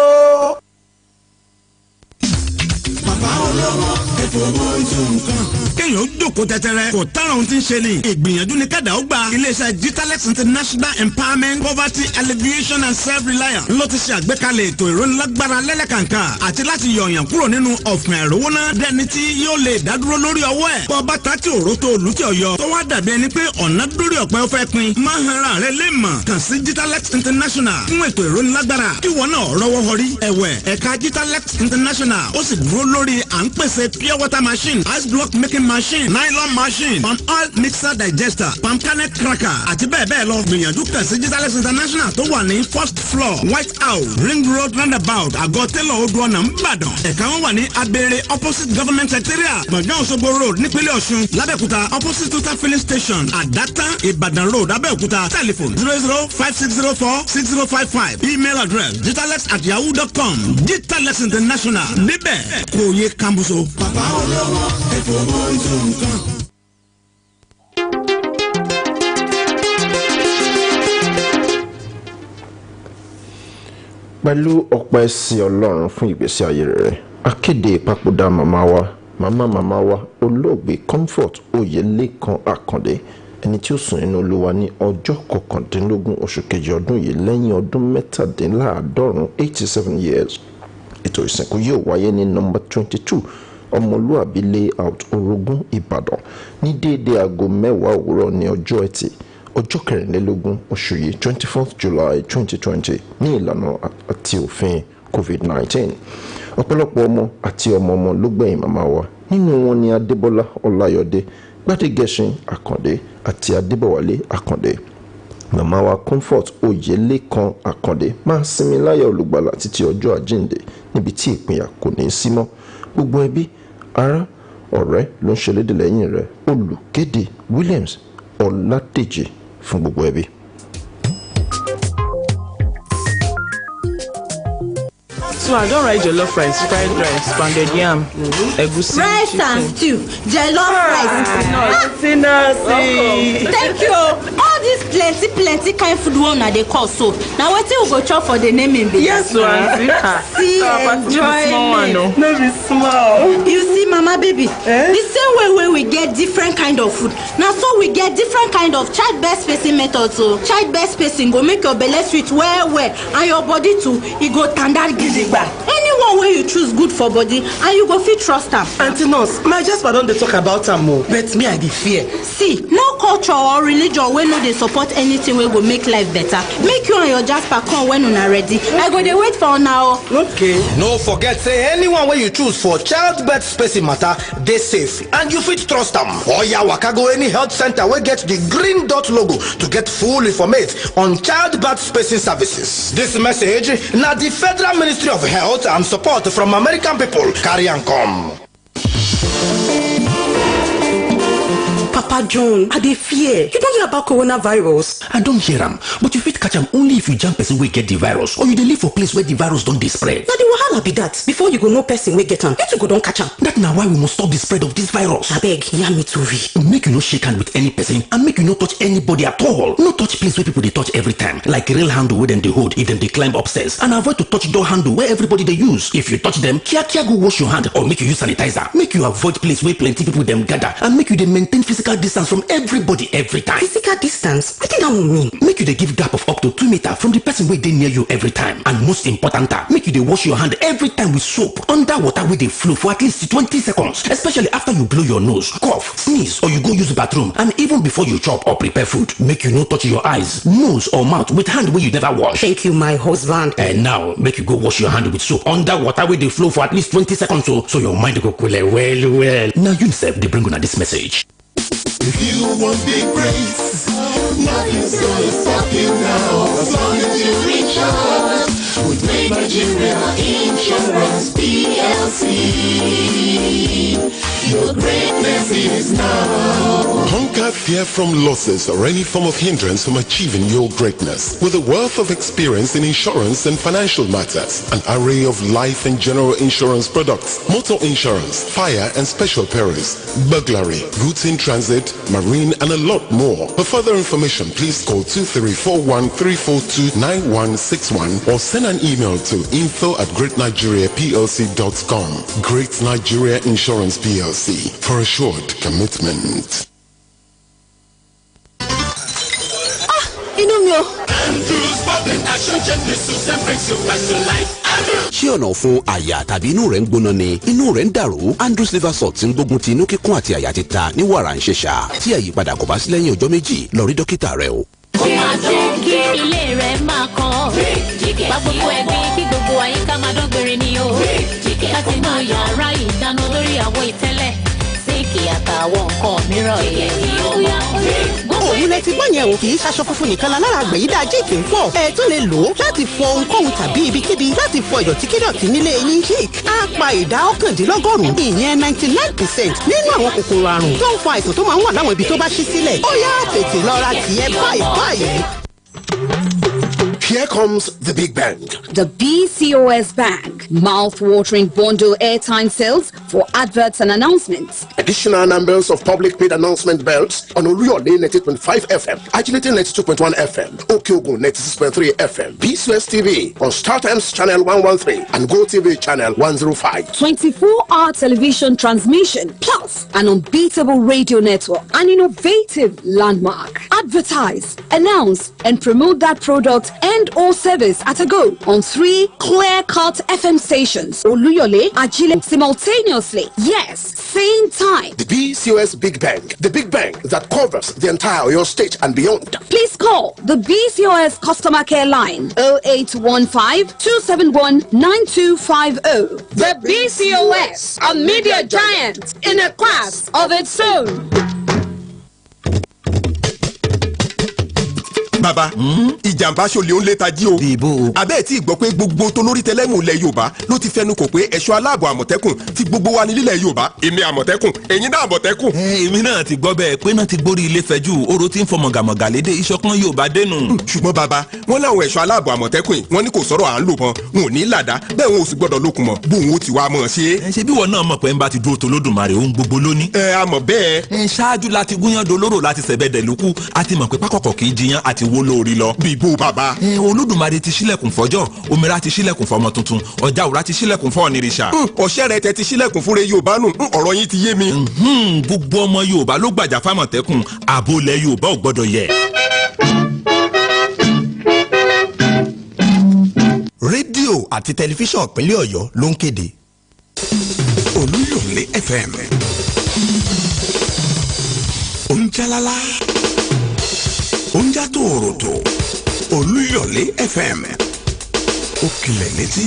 bàbá olówó ẹ̀fọ́ ojú nǹkan. kéèyàn ó jókòó tẹ́tẹ́rẹ́ kò tára ohun tí ń ṣe ni ìgbìyànjú ni kẹ́dà ó gba iléeṣẹ́ Jitalex International Empowerment Poverty Alleviation and Self-Reliance ló ti ṣe àgbékalẹ̀ ètò ìrónilágbára lẹ́lẹ́kàǹkà àti láti yọ̀yàn kúrò nínú ọ̀fìn àìrówóná dẹni tí yóò lè dádúró lórí ọwọ́ ẹ̀ bọ́ bàtà tí òró tó olú tí ọ̀yọ́ tó wá dàbí ẹni pé ọ̀nà dórí ọ̀pẹ ó fẹ́ pin máa ń hanra rẹ lè mọ̀ kàn sí Jitalex International fún ètò ìrónilágbára kí wọn náà rọwọ́ họrí ẹ̀wẹ̀ ẹ̀ka Jitalex International ó sì dúró lórí à ń pèsè pure water machine ice block making machine nylon machine palm oil mixer digester palm kernel cracker àti bẹ́ẹ̀ bẹ́ẹ̀ lọ gbìyànjú kàn sí Jitalex International tó wà ní first floor White House Ring Road roundabout àgọ́ tẹ́lọ̀ odò ọ̀nà ńbàdàn ẹ̀ka wọn wà ní abẹ́rẹ́ opposite government secretariat gbọ̀ngàn Òṣogbo road nípínlẹ̀ Ọ̀ṣun lábẹ́òkúta opposite total filling station àdátá Ìbàdàn road abẹ́òkúta telephone 08056046055 email address jitalex@yahoo.com Jitalex International níbẹ̀ kò yẹ kambuso. bàbá olówó ẹ̀fọ́ ojú nǹkan. pẹ̀lú ọpẹ́ sí Ọlọ́run fún ìgbésí ayé rẹ̀ akéde ìpapòdà màmá wa olóògbé Comfort Oyèlékan Àkàndé ẹni tí ó sùn nínú Olúwa ní ọjọ́ 19 oṣù kejì ọdún yìí lẹ́yìn ọdún 87 years. ètò ìsìnkú yóò wáyé ní number 22 Ọmọlúàbí layout Orogún Ìbàdàn ní déédéé aago 10 òwúrọ̀ ní ọjọ́ Ẹtì ọjọ́ 24 oṣù yìí 24th July 2020 ní ìlànà àti òfin COVID-19. ọ̀pọ̀lọpọ̀ ọmọ àti ọmọ ló gbẹ̀yìn màmá wa nínú wọn ni Adébọ́lá Ọláyọdé Gbádégẹṣin Àkàndé àti Adébọ̀wálé Àkàndé. màmá wa Comfort Oyèlékan Àkàndé máa sinmi láyà olùgbàlà títí ọjọ́ àjíǹde níbi tí ìpínyà kò ní sí mọ́. gbogbo ẹbí ará ọ̀rẹ́ ló ń ṣẹlẹ́dẹ̀ lẹ́yìn rẹ̀. olùkéde Williams Ọládèjì fún gbogbo ẹbí. So I don't write jollof rice, fried rice, pounded yam, egusi, rice chicken. and stew, jollof rice. Thank you. All this plenty kind food one they call so. Now wetin we go chop for the naming baby? Yes, so auntie. See, enjoy. No be small. You see, mama baby, the same way we get different kind of food. Now so we get different kind of child-birth spacing methods. So child-birth spacing go make your belly sweet well, and your body too, it go tanda gidigba. Anyone one way you choose good for body and you go fit trust am. Auntie Nurse, my Jasper don dey talk about am o, but me I dey fear. See, no culture or religion wey no dey support anything wey go make life better. Make you and your Jasper come when una ready. I go dey wait for una o. Okay. No forget say anyone wey you choose for childbirth spacing matter dey safe and you fit trust am. Oya waka go any health center wey get the green dot logo to get full informate on childbirth spacing services. This message na the Federal Ministry of Health and support from American people carry am come. Papa John, I dey fear. You don't hear about coronavirus? I don't hear am, but you fit catch am only if you jam person wey get the virus or you dey live for place where the virus don dey spread. Na the wahala be that. Before you go know person wey get am, you go don catch am. That na why we must stop the spread of this virus. Abeg, yarn me to read. Make you no shake hand with any person and make you no touch anybody at all. No touch place where people dey touch every time, like rail handle wey dem dey hold if dem dey climb upstairs, and avoid to touch door handle where everybody dey use. If you touch them, kia go wash your hand or make you use sanitizer. Make you avoid place where plenty people dem gather and make you dey maintain physical distance from everybody every time. Physical distance? Wetin that one mean? Make you dey give gap of up to 2 meters from the person wey dey near you every time. And most important, make you dey wash your hand every time with soap under water wey dey flow for at least 20 seconds, especially after you blow your nose, cough, sneeze, or you go use bathroom, and even before you chop or prepare food. Make you no touch your eyes, nose, or mouth with hand wey you never wash. Thank you, my husband. And now, make you go wash your hand with soap under water wey dey flow for at least 20 seconds so your mind go cool well. Now UNICEF dey bring una this message. If you want big race, nothing's gonna stop you now. As long as you recharge with Great Nigeria Insurance PLC, your greatness is now. Conquer fear from losses or any form of hindrance from achieving your greatness. With a wealth of experience in insurance and financial matters, an array of life and general insurance products, motor insurance, fire and special perils, burglary, routine transit, marine, and a lot more. For further information, please call 2341-342-9161 or send an email to info@greatnigeriaplc.com. Great Nigeria Insurance PLC, for assured commitment. Inú mi o. Ṣé ọ̀nà fún àyà tàbí inú rẹ̀ ń gbóná ni inú rẹ̀ ń dàrú? Andrews liver salt ń gbógun ti inú kíkún àti àyà títa ní wàrà ń ṣẹ̀ṣà. Tí àyípadà kò bá sí lẹ́yìn ọjọ́ méjì, lọ rí dókítà rẹ o. Ó máa jẹ́ kí ilé rẹ̀ máa kàn. Bá gbogbo ẹbí kí gbogbo àyíká máa dọ́gbére ni o. Láti inú yàrá ìdáná lórí àwọ̀ ìtẹ́lẹ̀. Síìkì àtàwọn nǹkan mìíràn yẹn ni ó máa ń òun lẹ ti gbọ́ yẹn o kì í ṣaṣọ funfun nìkan lára àgbẹ̀yídá jíìkì ń pọ̀ ẹ tún lè lò ó láti fọ ohunkóhun tàbí ibikíbi láti fọ ìdọ̀tíkídọ̀tí nílé yín jíìkì á pa ìdá 99% ìyẹn 99% nínú àwọn kòkòrò àrùn tó ń fa àìsàn tó máa ń wà láwọn ibi tó bá ṣí sílẹ̀ ó yá tètè lọ ra tìyẹ báyìí. Here comes the big bang. The BCOS Bank. Mouth-watering bundle airtime sales for adverts and announcements. Additional numbers of public paid announcement belts on Oluyole 90.5 FM, Agility 92.1 FM, Okyogun 96.3 FM, BCOS TV on StarTimes Channel 113 and GoTV Channel 105. 24-hour television transmission plus an unbeatable radio network. An innovative landmark. Advertise, announce, and promote that product and or service at a go on 3 clear-cut FM stations. Oluyole, Agile, simultaneously. Yes, same time. The BCOS Big Bang. The Big Bang that covers the entire Oyo State and beyond. Please call the BCOS customer care line 0815-271-9250. The BCOS, a media giant in a class of its own. Bàbá ìjàmbá ṣolè ń lé tají o. Bíbó. Abẹ́ẹ̀ tí ìgbọ́ pé gbogbo tó lórí tẹlẹ́mù ilẹ̀ Yorùbá ló ti fẹnu kò pé ẹ̀ṣọ́ aláàbò àmọ̀tẹ́kùn ti gbogbo wa ní lílẹ̀ Yorùbá. Èmi àmọ̀tẹ́kùn, ẹ̀yin náà àmọ̀tẹ́kùn. Èmi náà ti gbọ́ bẹ́ẹ̀ pé náà ti gbórí ilé fẹ́jú oró tí ń fọ mọ̀gàmọ̀gà lédè ìṣọ̀kan Yorùbá dénú. Ṣùgbọ́n bàbá wọn láwọn ẹ̀ṣọ́ aláàbò àmọ̀tẹ́kùn yìí wọ́n ní kò sọ̀rọ̀ à ń lò wọn wọn ò ní làdá bẹ́ẹ̀ wọn ò sì gbọ́dọ̀ lókun mọ́ bóun ó ti wá mọ̀ ṣe. Ṣé bí wọn náà mọ̀ pé ń bá ti dúró tolódùmarè ohun gbogbo lóní. A mọ̀ bẹ́ẹ̀. Ṣáájú láti gúnyán dolóró láti ṣẹ̀bẹ̀dẹ̀ lókù àti mọ̀ pé pákọ̀kọ̀ kì í jiyàn àti wó lórí lọ. Bíbó bàbá. Olódùmarè ti ṣílẹ̀kùn fọ́jọ́ òmìnira ti ṣílẹ̀kùn fọ́mọ tuntun ọjà òrà ti ṣílẹ̀kùn fọ́ ọ̀nìrìṣà. Ọ̀ṣẹ́ rẹ̀ tẹ ti ṣílẹ̀kùn fúnre Yorùbá nù ọ̀rọ̀ yín ti yé mi. Gbogbo ọmọ Yorùbá ló gbàjà fámọ̀tẹ́kùn ààbò ilẹ̀ Yorùbá ò gbọ́dọ̀ yẹ̀. Rédíò rédíò àti tẹlifíṣàn ìpínlẹ̀ Ọ̀yọ́ ló ń kéde. Oluyole FM Onjalala Onjato Oroto Oluyole FM Òkìlẹ̀ létí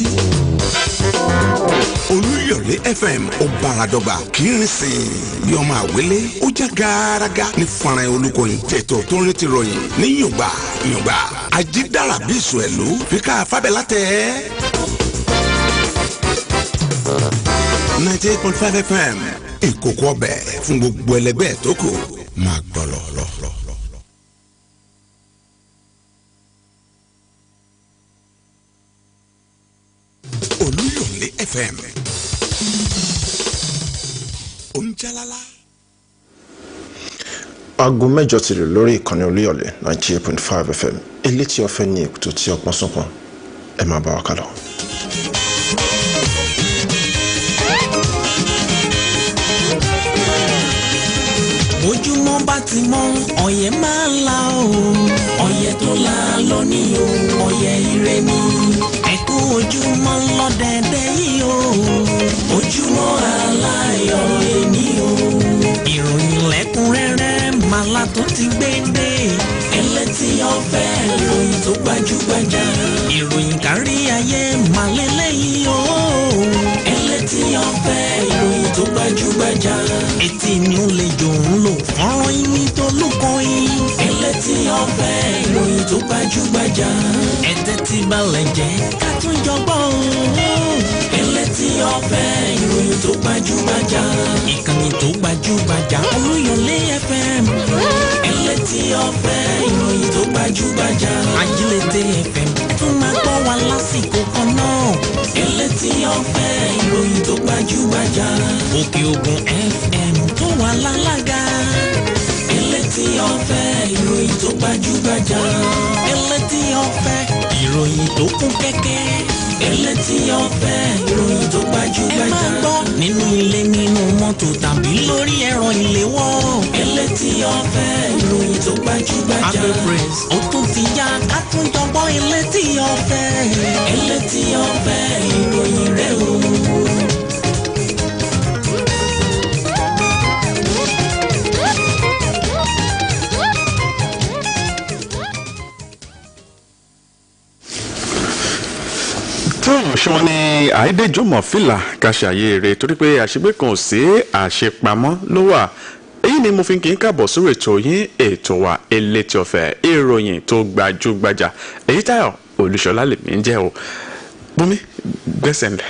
Oluyole FM ó báradọ́gba kìíní sìn bí ọmọ àwélé ó já gàràgà ní fara olùkọ́yìn tètò tó ń retí ròyìn ní yùngbà ajídára bí ìṣù ẹ̀lú fíkà fábẹ́lá tẹ̀ 98.5 FM ìkókó ọbẹ̀ fún gbogbo ẹlẹgbẹ́ tó kù máa gbọ́ lọ. Oluyole FM Onjalala. Aago mẹ́jọ ti lù lórí ìkànnì Oluyole 98.5 FM elétí ọ̀fẹ́ ní èkútó tí ọpọ́n sọ́pọ́n ẹ máa bá wa kálọ. Ojúmọ́ bá ti mọ́ ọ̀yẹ́ máa ń la o ọ̀yẹ́ tó la lónìí o ọ̀yẹ́ ire ni ẹ̀kú ojúmọ́ lọ́dẹ̀ẹ̀dẹ̀ yìí o ojúmọ́ aláyọ̀ ẹni o ìròyìn lẹ́kùnrẹ́rẹ́ màlá tó ti gbé dé ẹlẹ́tì ọ̀fẹ́ ìròyìn tó gbajúgbajà ìròyìn kárí ayé màlẹ́lẹ́yìn o ẹlẹ́tì ọ̀fẹ́ ìròyìn tó gbajúgbajà etí ni ó lè jò ń lò fọ́nrán yín tó lóko yín ẹlẹ́tì ọ̀fẹ́ ìròyìn tó gbajúgbajà ẹ̀tẹ́ tí balẹ̀ jẹ́ ká tún jọgbọ́ ẹlẹ́tì ọ̀fẹ́ ìròyìn tó gbajúgbajà ìkànnì tó gbajúgbajà Olúyọlé FM ẹlẹ́tì ọ̀fẹ́ ìròyìn tó gbajúgbajà Ajílété FM tún máa gbọ́ wa lásìkò kan náà ẹlẹ́tì ọ̀fẹ́ ìròyìn tó gbajúgbajà Òkè Ògùn FM tó wà lálága ẹlẹ́tì ọ̀fẹ́ ìròyìn tó gbajúgbajà ẹlẹ́tì ọ̀fẹ́ ìròyìn tó kún kẹ́kẹ́ ẹlẹ́tì ọ̀fẹ́ ìròyìn tó gbajúgbajà ẹ máa gbọ́ nínú ilé nínú mọ́tò tàbí lórí ẹ̀rọ ìléwọ́ ẹlẹ́tì ọ̀fẹ́ ìròyìn tó gbajúgbajà Afẹ́fẹ́s ó tún ti yá ká tún jọgbọ́ ẹlẹ́tì ọ̀fẹ́ ẹlẹ́tì ọ̀fẹ́ ìròyìn rẹ̀ o. ṣùgbọ́n ní àìdèjọ́mọ̀ fìlà kàṣàyè rẹ̀ torí pé àṣegbé kan ò sí àṣepamọ́ ló wà èyí ni mo fi kí n káàbọ̀ sórí ètò yín ètò wa elétí ọ̀fẹ́ ìròyìn tó gbajúgbajà èyí Táyọ̀ Olúṣọlá lèmi ń jẹ́ o Bùnmi gbẹ́sẹ̀ ńlẹ̀.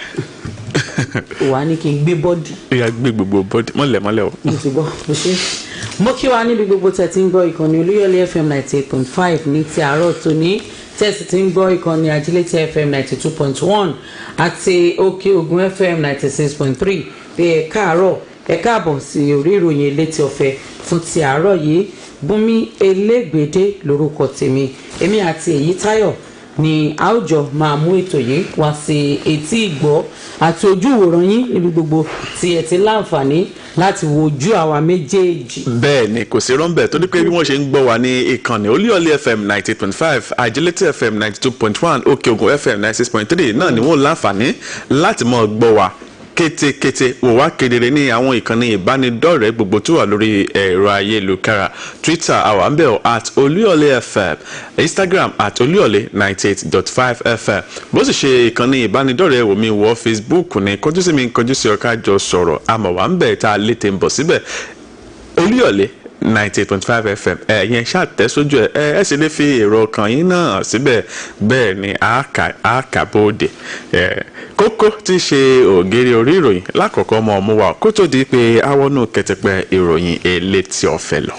wà á ní kí n gbé bọ́dì. ìyá gbé gbogbo bọ́dì mọ́lẹ̀ o. mo ti gbọ́ mo ṣe mo kí wa níbi gbogbo tẹ̀ tí ń gbọ́ ìkànnì Olúyọlé FM 98.5 ní ti àárọ̀ tòní tẹ́sí tí ń gbọ́ ìkànnì Ajílété FM 92.1 àti Òkè Ògùn FM 96.3 bí ẹ káàárọ̀ ẹ káàbọ̀ sí orí ìròyìn elétí ọ̀fẹ́ fún ti àárọ̀ yìí Bùnmi Elégbèdé lórúkọ tèmi èmi àti èyí Táyọ̀ ni àwùjọ máa mú ètò yìí wá sí etí ìgbọ́ àti ojú ìwòran yín níbi gbogbo tí ẹ ti láǹfààní láti wojú àwa méjèèjì. bẹ́ẹ̀ ni kò sí rọ́ńbẹ́ tó ní pé bí wọ́n ṣe ń gbọ́ wa ní ìkànnì Olúyọlé FM 90.5 Ajílété FM 92.1 Òkè Ògùn FM 96.3 náà ni wọ́n láǹfààní láti máa gbọ́ wa kétékété wò wá kedere ní àwọn ìkànnì ìbánidọ́rẹ̀ẹ́ gbogbo tó wà lórí ẹ̀rọ ayélujára Twitter àwa ń bẹ̀ ọ́ @Oluyole FM Instagram @Oluyole 98.5 FM bó sì ṣe ìkànnì ìbánidọ́rẹ̀ẹ́ wò mí wọ Facebook ní kọjú sí mi kọjú sí ọ̀ká jọ sọ̀rọ̀ àmọ́ wà ń bẹ̀ tá a lè tẹ̀ ń bọ̀ síbẹ̀ Oluyole 98.5 FM ẹ̀yẹn ṣàtẹ̀sójú ẹ̀ sì lè fi èrò ọkàn yín náà síbẹ̀ bẹ́ẹ̀ ni àákàbòde kókó tí ṣe ògiri orí ìròyìn lákọ̀ọ́kọ́ mọ́ ọmú wa kó tó di pé awọ́nú kẹtẹpẹ ìròyìn elétí ọ̀fẹ́ lọ.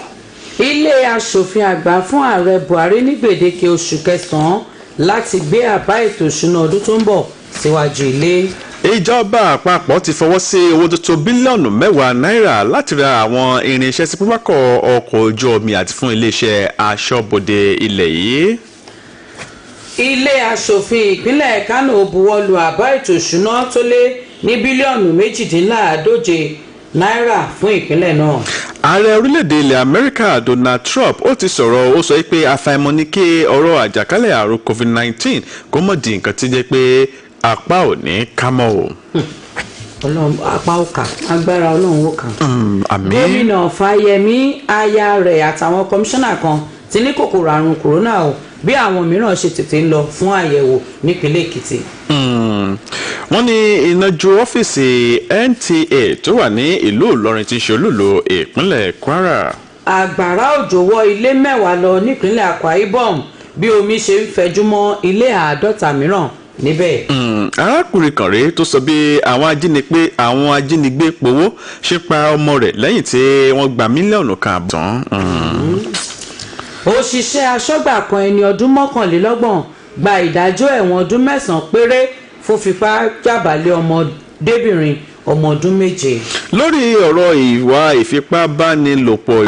ilé aṣòfin àgbà fún ààrẹ Buhari ní gbèdéke oṣù kẹsàn-án láti gbé àbá ètò ìṣúná ọdún tó ń bọ̀ síwájú ilé. ìjọba àpapọ̀ ti fọwọ́ sí owó tó tó bílíọ̀nù 10 náírà láti ra àwọn irinṣẹ́ sí pápákọ̀ ọkọ̀ ojú omi àti fún iléeṣẹ́ aṣọ́bodè ilẹ̀ yìí. ilé aṣòfin ìpínlẹ̀ Kánò buwọ́lu àbá ètò ìṣúná tó lé ní bílíọ̀nù 148 náírà fún ìpínlẹ̀ náà. ààrẹ orílẹ̀-èdè ilẹ̀ Amẹ́ríkà Donald Trump ó ti sọ̀rọ̀ ó sọ pé àfàìmọ̀ ní kí ọ̀rọ̀ àjàkálẹ̀ àrùn COVID-19 kó mọ̀ di nǹkan tí jẹ́ pé apá ò ní ká mọ́ o. Ọlọ́run apá ò ká agbára Ọlọ́run ò ká. Àmín. Gómìnà Fáyẹmí aya rẹ̀ àtàwọn kọmíṣánná kan ti ní kòkòrò àrùn kòrónà o bí àwọn mìíràn ṣe tètè ń lọ fún àyẹ̀wò nípínlẹ̀ Èkìtì. Wọ́n ní iná ju ọ́fíìsì NTA tó wà ní ìlú Ìlọrin tí ń ṣe olúlo ìpínlẹ̀ Kwara. Àgbàrá òjò wọ ilé 10 lọ nípínlẹ̀ Akwa Ibom bí omi ṣe ń fẹjú mọ́ ilé 50 mìíràn níbẹ̀. Arákùnrin kan rèé tó sọ bí àwọn ajínigbé powó ṣe pa ọmọ rẹ̀ lẹ́yìn tí wọ́n gba mílíọ̀nù kan àbọ̀. Òṣìṣẹ́ aṣọ́gbà kan ẹni ọdún 21 gba ìdájọ́ ẹ̀wọ̀n ọdún 9 péré fún fipá jábàálẹ̀ ọmọdébìnrin ọmọ ọdún 7. Lórí ọ̀rọ̀ ìwà ìfipábánilòpọ̀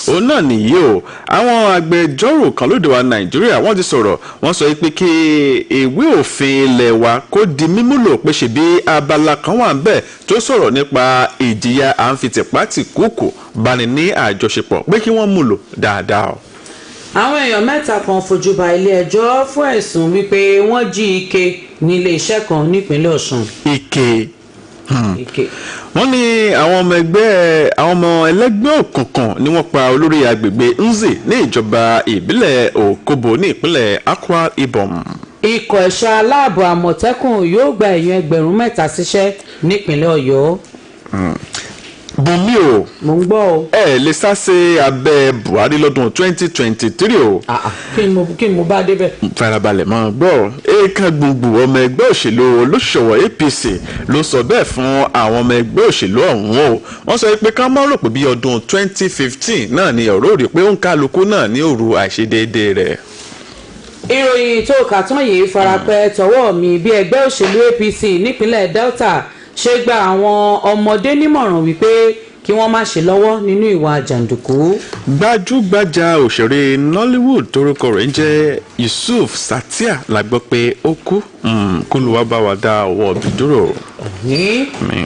òun náà nìyí o àwọn agbẹjọ́rò kan lóde wa Nàìjíríà wọ́n ti sọ̀rọ̀ wọ́n sọ pé kí ìwé òfin ilẹ̀ wa kó di mímúlò pé ṣe bí abala kan wà ń bẹ̀ tó sọ̀rọ̀ nípa ìjìyà à ń fi tìpátìkúùkù báni ní àjọṣepọ̀ pé kí wọ́n múlò dáadáa o. Àwọn èèyàn 3 kan fojú ba ilé ẹjọ́ fún ẹ̀sùn wípé wọ́n jí ike ní ilé iṣẹ́ kan nípínlẹ̀ Ọ̀ṣun. Ike. Wọ́n ní àwọn ọmọ ẹlẹ́gbẹ́ òkùnkùn ni wọ́n pa olórí agbègbè Nze ní ìjọba ìbílẹ̀ Òkòbó ní ìpínlẹ̀ Akwa Ibom. Ikọ̀ ẹ̀ṣọ́ aláàbò Àmọ̀tẹ́kùn yóò gba èèyàn 3,000 síṣẹ́ nípínlẹ̀ Ọ̀yọ́. Bùnmi o. Mo ń gbọ́ o. Ẹ lè sáṣe abẹ́ Buhari lọ́dún 2023 o. Kí ni mo bá débẹ̀. Farabalẹ̀ máa gbọ́. Èèkàn gbùngbùn ọmọ ẹgbẹ́ òṣèlú olóṣòwò APC ló sọ bẹ́ẹ̀ fún àwọn ọmọ ẹgbẹ́ òṣèlú ọ̀hún o. Wọ́n sọ pé ká má rò pé bí ọdún 2015 náà ni ọ̀rọ̀ rí pé ó ń kálukú náà ní òru àìṣedéédé rẹ̀. Ìròyìn tó kà tán yìí farapẹ́ tọwọ́ mi bí ẹgbẹ́ òṣèlú APC nípínlẹ̀ Delta ṣe gba àwọn ọmọdé nímọ̀ràn wípé kí wọ́n má ṣe lọ́wọ́ nínú ìwà jàǹdùkú. Gbajúgbajà òṣèré Nollywood torúkọ rẹ̀ ń jẹ́ Yusuf Satia la gbọ́ pé ó kú kólúwà bá wa dá ọwọ́ bí dúró.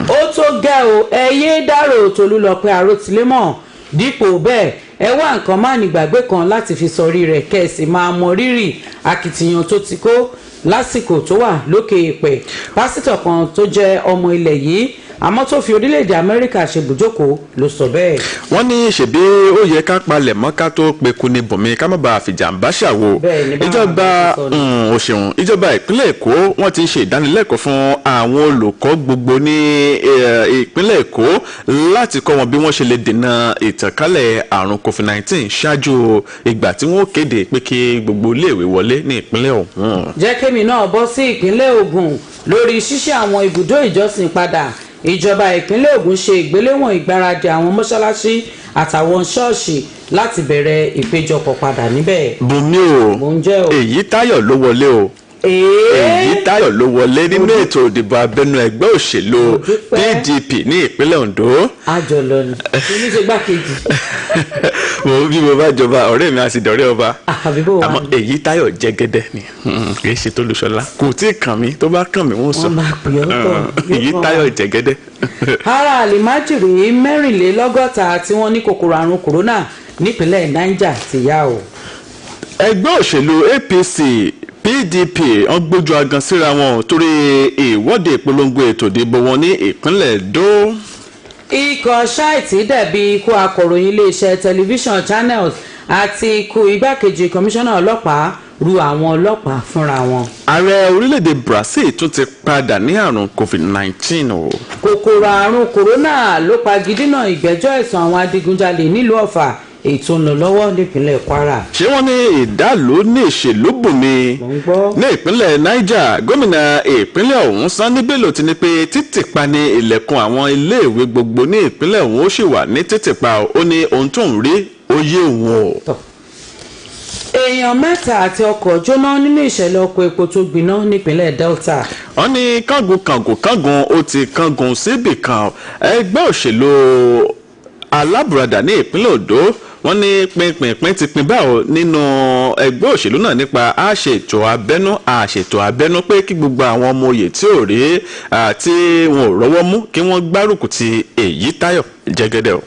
Ó tó gẹ́ o ẹyẹ dárò Tolúlọpẹ́ Arótilémọ̀ dípò bẹ́ẹ̀ ẹ wá nǹkan má nígbàgbé kan láti fi sọrí rẹ̀ kẹ́sì máa mọ rírì akitiyan tó ti kó lásìkò tó wà lókè èèpẹ̀. Pásítọ̀ kan tó jẹ́ ọmọ ilẹ̀ yìí àmọ́ tó fi orílẹ̀-èdè Amẹ́ríkà ṣe bùjókòó ló sọ bẹ́ẹ̀. Wọ́n ní ṣèbí ó yẹ ká palẹ̀ mọ́ ká tó peku ní bùnmi ká má bàa fìjàmbá ṣàwò. Ìjọba ìpínlẹ̀ Èkó wọ́n ti ń ṣe ìdánilẹ́kọ̀ọ́ fún àwọn olùkọ́ gbogbo ní ìpínlẹ̀ Èkó láti kọ́ wọn bí wọ́n ṣe lè dènà ìtànkálẹ̀ àrùn COVID-19 ṣáájú ìgbà tí wọ́n kéde pé kí gbogbo iléèwé wọlé ní ìpínlẹ̀ ọ̀hún. Jẹ́ kémi náà bọ́ sí ìpínlẹ̀ Ògùn lórí ṣíṣe àwọn ibùdó ìjọsìn padà. Ìjọba ìpínlẹ̀ Ògùn ṣe ìgbéléwọ̀n ìgbáradì àwọn mọ́ṣáláṣí àtàwọn ṣọ́ọ̀ṣì láti bẹ̀rẹ̀ ìpéjọpọ̀ padà níbẹ̀. Bùnmi o èyí Táyọ̀ ló wọlé o. Èyí Táyọ̀ ló wọlé nínú ètò ìdìbò abẹ́nú ẹgbẹ́ òṣèlú PDP ní ìpínlẹ̀ Ondo. Àjọlọ ni kí ṣe gbákejì. Bí mo bá jọba ọ̀rẹ́ mi á sì dọ̀rẹ́ ọba àmọ́ èyí Táyọ̀ jẹ́gẹ́dẹ́ ni kì í ṣe Tolúṣọlá kò tí ì kàn mí tó bá kàn mí wọ́n sọ èyí Táyọ̀ jẹ́gẹ́dẹ́. Ara àlìmájìrì 64 tí wọ́n ní kòkòrò àrùn kòrónà nípínlẹ̀ Niger ti yá o. Ẹgbẹ́ òṣèlú APC PDP wọ́n gbójú agan síra wọn torí ìwọ́de ìpolongo ètò ìdìbò wọn ní ìpínlẹ̀ Èdó. Ikọ̀ ṣáìtì dẹ̀bi ikú akọ̀ròyìn iléeṣẹ́ tẹlifíṣàn Channels àti ikú igbákejì kọmíṣánná ọlọ́pàá ru àwọn ọlọ́pàá fúnra wọn. Ààrẹ orílẹ̀-èdè Brazil tún ti padà ní àrùn COVID-19 o. Kòkòrò àrùn kòrónà ló pagidínà ìgbẹ́jọ́ ẹ̀sùn àwọn adigunjalè nílùú Ọ̀fà ètò ń lọ lọ́wọ́ nípínlẹ̀ Kwara. Ṣé wọ́n ní ìdálò ní ìṣèlú bùnmi ní ìpínlẹ̀ Niger gómìnà ìpínlẹ̀ ọ̀hún Sani Bello ti ní pé títìpa ní ilẹ̀kùn àwọn iléèwé gbogbo ní ìpínlẹ̀ ọ̀hún ó sì wà ní títìpa ó ní ohun tó ń rí oyé òun o. Èèyàn 3 àti ọkọ̀ jóná nínú ìṣẹ̀lẹ̀ ọkọ̀ epo tó gbiná nípínlẹ̀ Delta. Wọ́n ní kángun ó ti kángun síbì kan ẹgbẹ́ òṣèlú alábùradà ní ìpínlẹ̀ Ondo wọ́n ní pínpín ti pín báwo nínú ẹgbẹ́ òṣèlú náà nípa àṣètò abẹ́nú pé kí gbogbo àwọn ọmọ oyè tí ò rí àti wọn ò rọ́wọ́ mú kí wọ́n gbárùkù ti èyí Táyọ̀ jẹ́gẹ́dẹ́ o.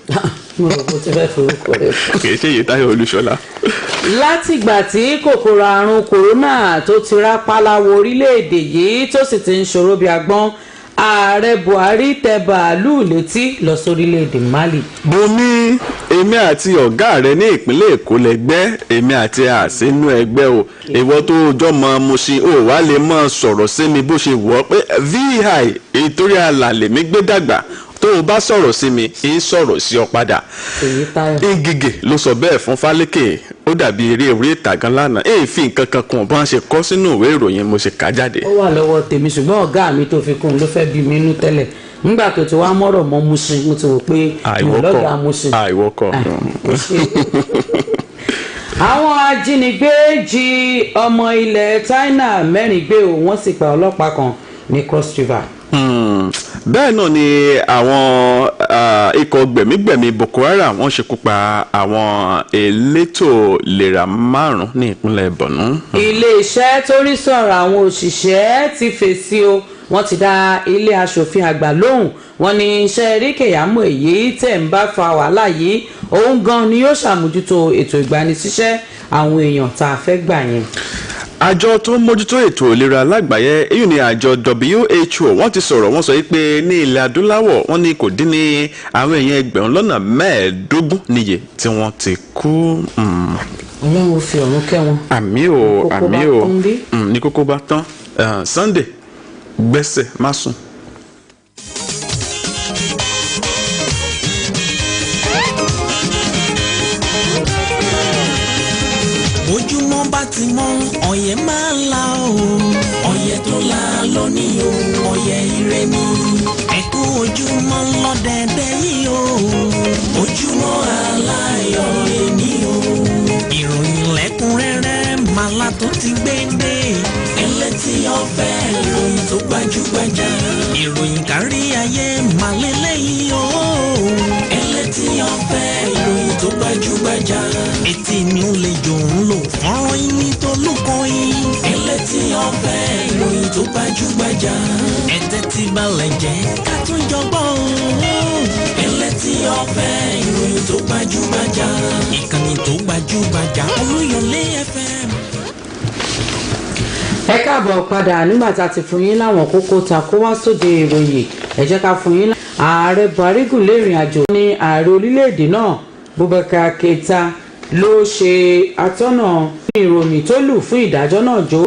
mo rò bó ti fẹ́ forúkọ rẹ̀. kì í ṣe Yètáyọ̀ Olúṣọlá. látìgbà tí kòkòrò àrùn kòrónà tó ti rápálá wọ orílẹ̀-èdè yìí tó sì ti ń ṣòro bí agbọ́n ààrẹ Buhari tẹ bàálù létí lọ sórílẹ̀-èdè Mali. Bùnmi èmi àti ọ̀gá rẹ ní ìpínlẹ̀ Èkó lẹ́gbẹ́ èmi àti àsínú ẹgbẹ́ o ìwọ tó jọmọ Mushin ò wá lè mọ sọ̀rọ̀ sí mi bó ṣe wọ́ pé VI ìtorí àlàlẹ̀ mi gbé dàgbà tó o bá sọ̀rọ̀ sí mi ń sọ̀rọ̀ sí ọ padà. Ngige ló sọ bẹ́ẹ̀ fún Fálékè ó dàbí eré orí ìtàgán lánàá èéfín nǹkan kan kan bá ń ṣe kọ́ sínú ìwé ìròyìn mo ṣe kà jáde. ó wà lọ́wọ́ tèmi ṣùgbọ́n ọ̀gá mi tó fi kún un ló fẹ́ bí mi nú tẹ́lẹ̀ nígbà tó ti wá mọ́rọ̀ mọ́ Mushin mo ti rò pé ìlọ́gà Mushin. àìwọ́kọ̀. àwọn ajínigbé jí ọmọ ilẹ̀ China mẹ́rin gbé o wọ́n sì pa ọlọ́pàá kan ní Cross River. Bẹ́ẹ̀ náà ni àwọn ikọ̀ gbẹ̀mígbẹ̀mí Boko Haram wọ́n ṣekú pa àwọn elétò ìlera 5 ní ìpínlẹ̀ Borno. Ilé-iṣẹ́ tó rí sọ̀rọ̀ àwọn òṣìṣẹ́ ti fèsì o wọ́n ti dá ilé aṣòfin àgbà lóhùn wọ́n ní iṣẹ́ erékèyàmú èyí tẹ̀ ń bá fa wàhálà yìí òun gan ni yóò ṣàmójútó ètò ìgbanisíṣẹ́ àwọn èèyàn tá a fẹ́ gbà yẹn. Àjọ tó ń mójútó ètò ìlera lágbàáyé èyí ni àjọ WHO wọ́n ti sọ̀rọ̀ wọ́n sọ pé ní ilẹ̀ adúláwọ̀ wọ́n ní kò dín ní àwọn èèyàn 15,000 níye tí wọ́n ti kú. Ọlọ́run fi ọ̀run kẹ́ wọn. àmì o àmì o ní kókó bá tán Sunday gbẹ́sẹ̀ má sùn. Ojúmọ́ bá ti mọ́ ọ̀yẹ́ máa ń la o ọ̀yẹ́ tó la lónìí o ọ̀yẹ́ ire ni ẹ̀kú ojúmọ́ lọ́dẹ̀dẹ̀ yìí o ojúmọ́ aláyọ̀ èmi o ìròyìn lẹ́kùnrẹ́rẹ́ màlá tó ti gbédè ẹlẹ́tì ọ̀fẹ́ ìròyìn tó gbajúgbajà ìròyìn kárí ayé màlẹ́lẹ́yìí o ẹlẹ́tì ọ̀fẹ́ ìròyìn tó gbajúgbajà etí mi ò lè jò ń lò fọ́nrán yín tó lùkọ́ yín ẹlẹ́tì ọ̀fẹ́ ìròyìn tó gbajúgbajà ẹ̀tẹ́ tí balẹ̀ jẹ́ ká tún jọgbọ́ ẹlẹ́tì ọ̀fẹ́ ìròyìn tó gbajúgbajà ìkànnì tó gbajúgbajà Olúyọlé FM. ẹ káàbọ̀ padà nígbà tá a ti fún yín láwọn kókó ta kó wá sóde ìròyìn ẹ jẹ́ ká fún yín. ààrẹ Buhari gùn lé ìrìn àjò ní ààrẹ orílẹ̀-èdè náà Boubacar Keita ló ṣe atọ́nà ìròyìn tó lù fún ìdájọ́ náà jó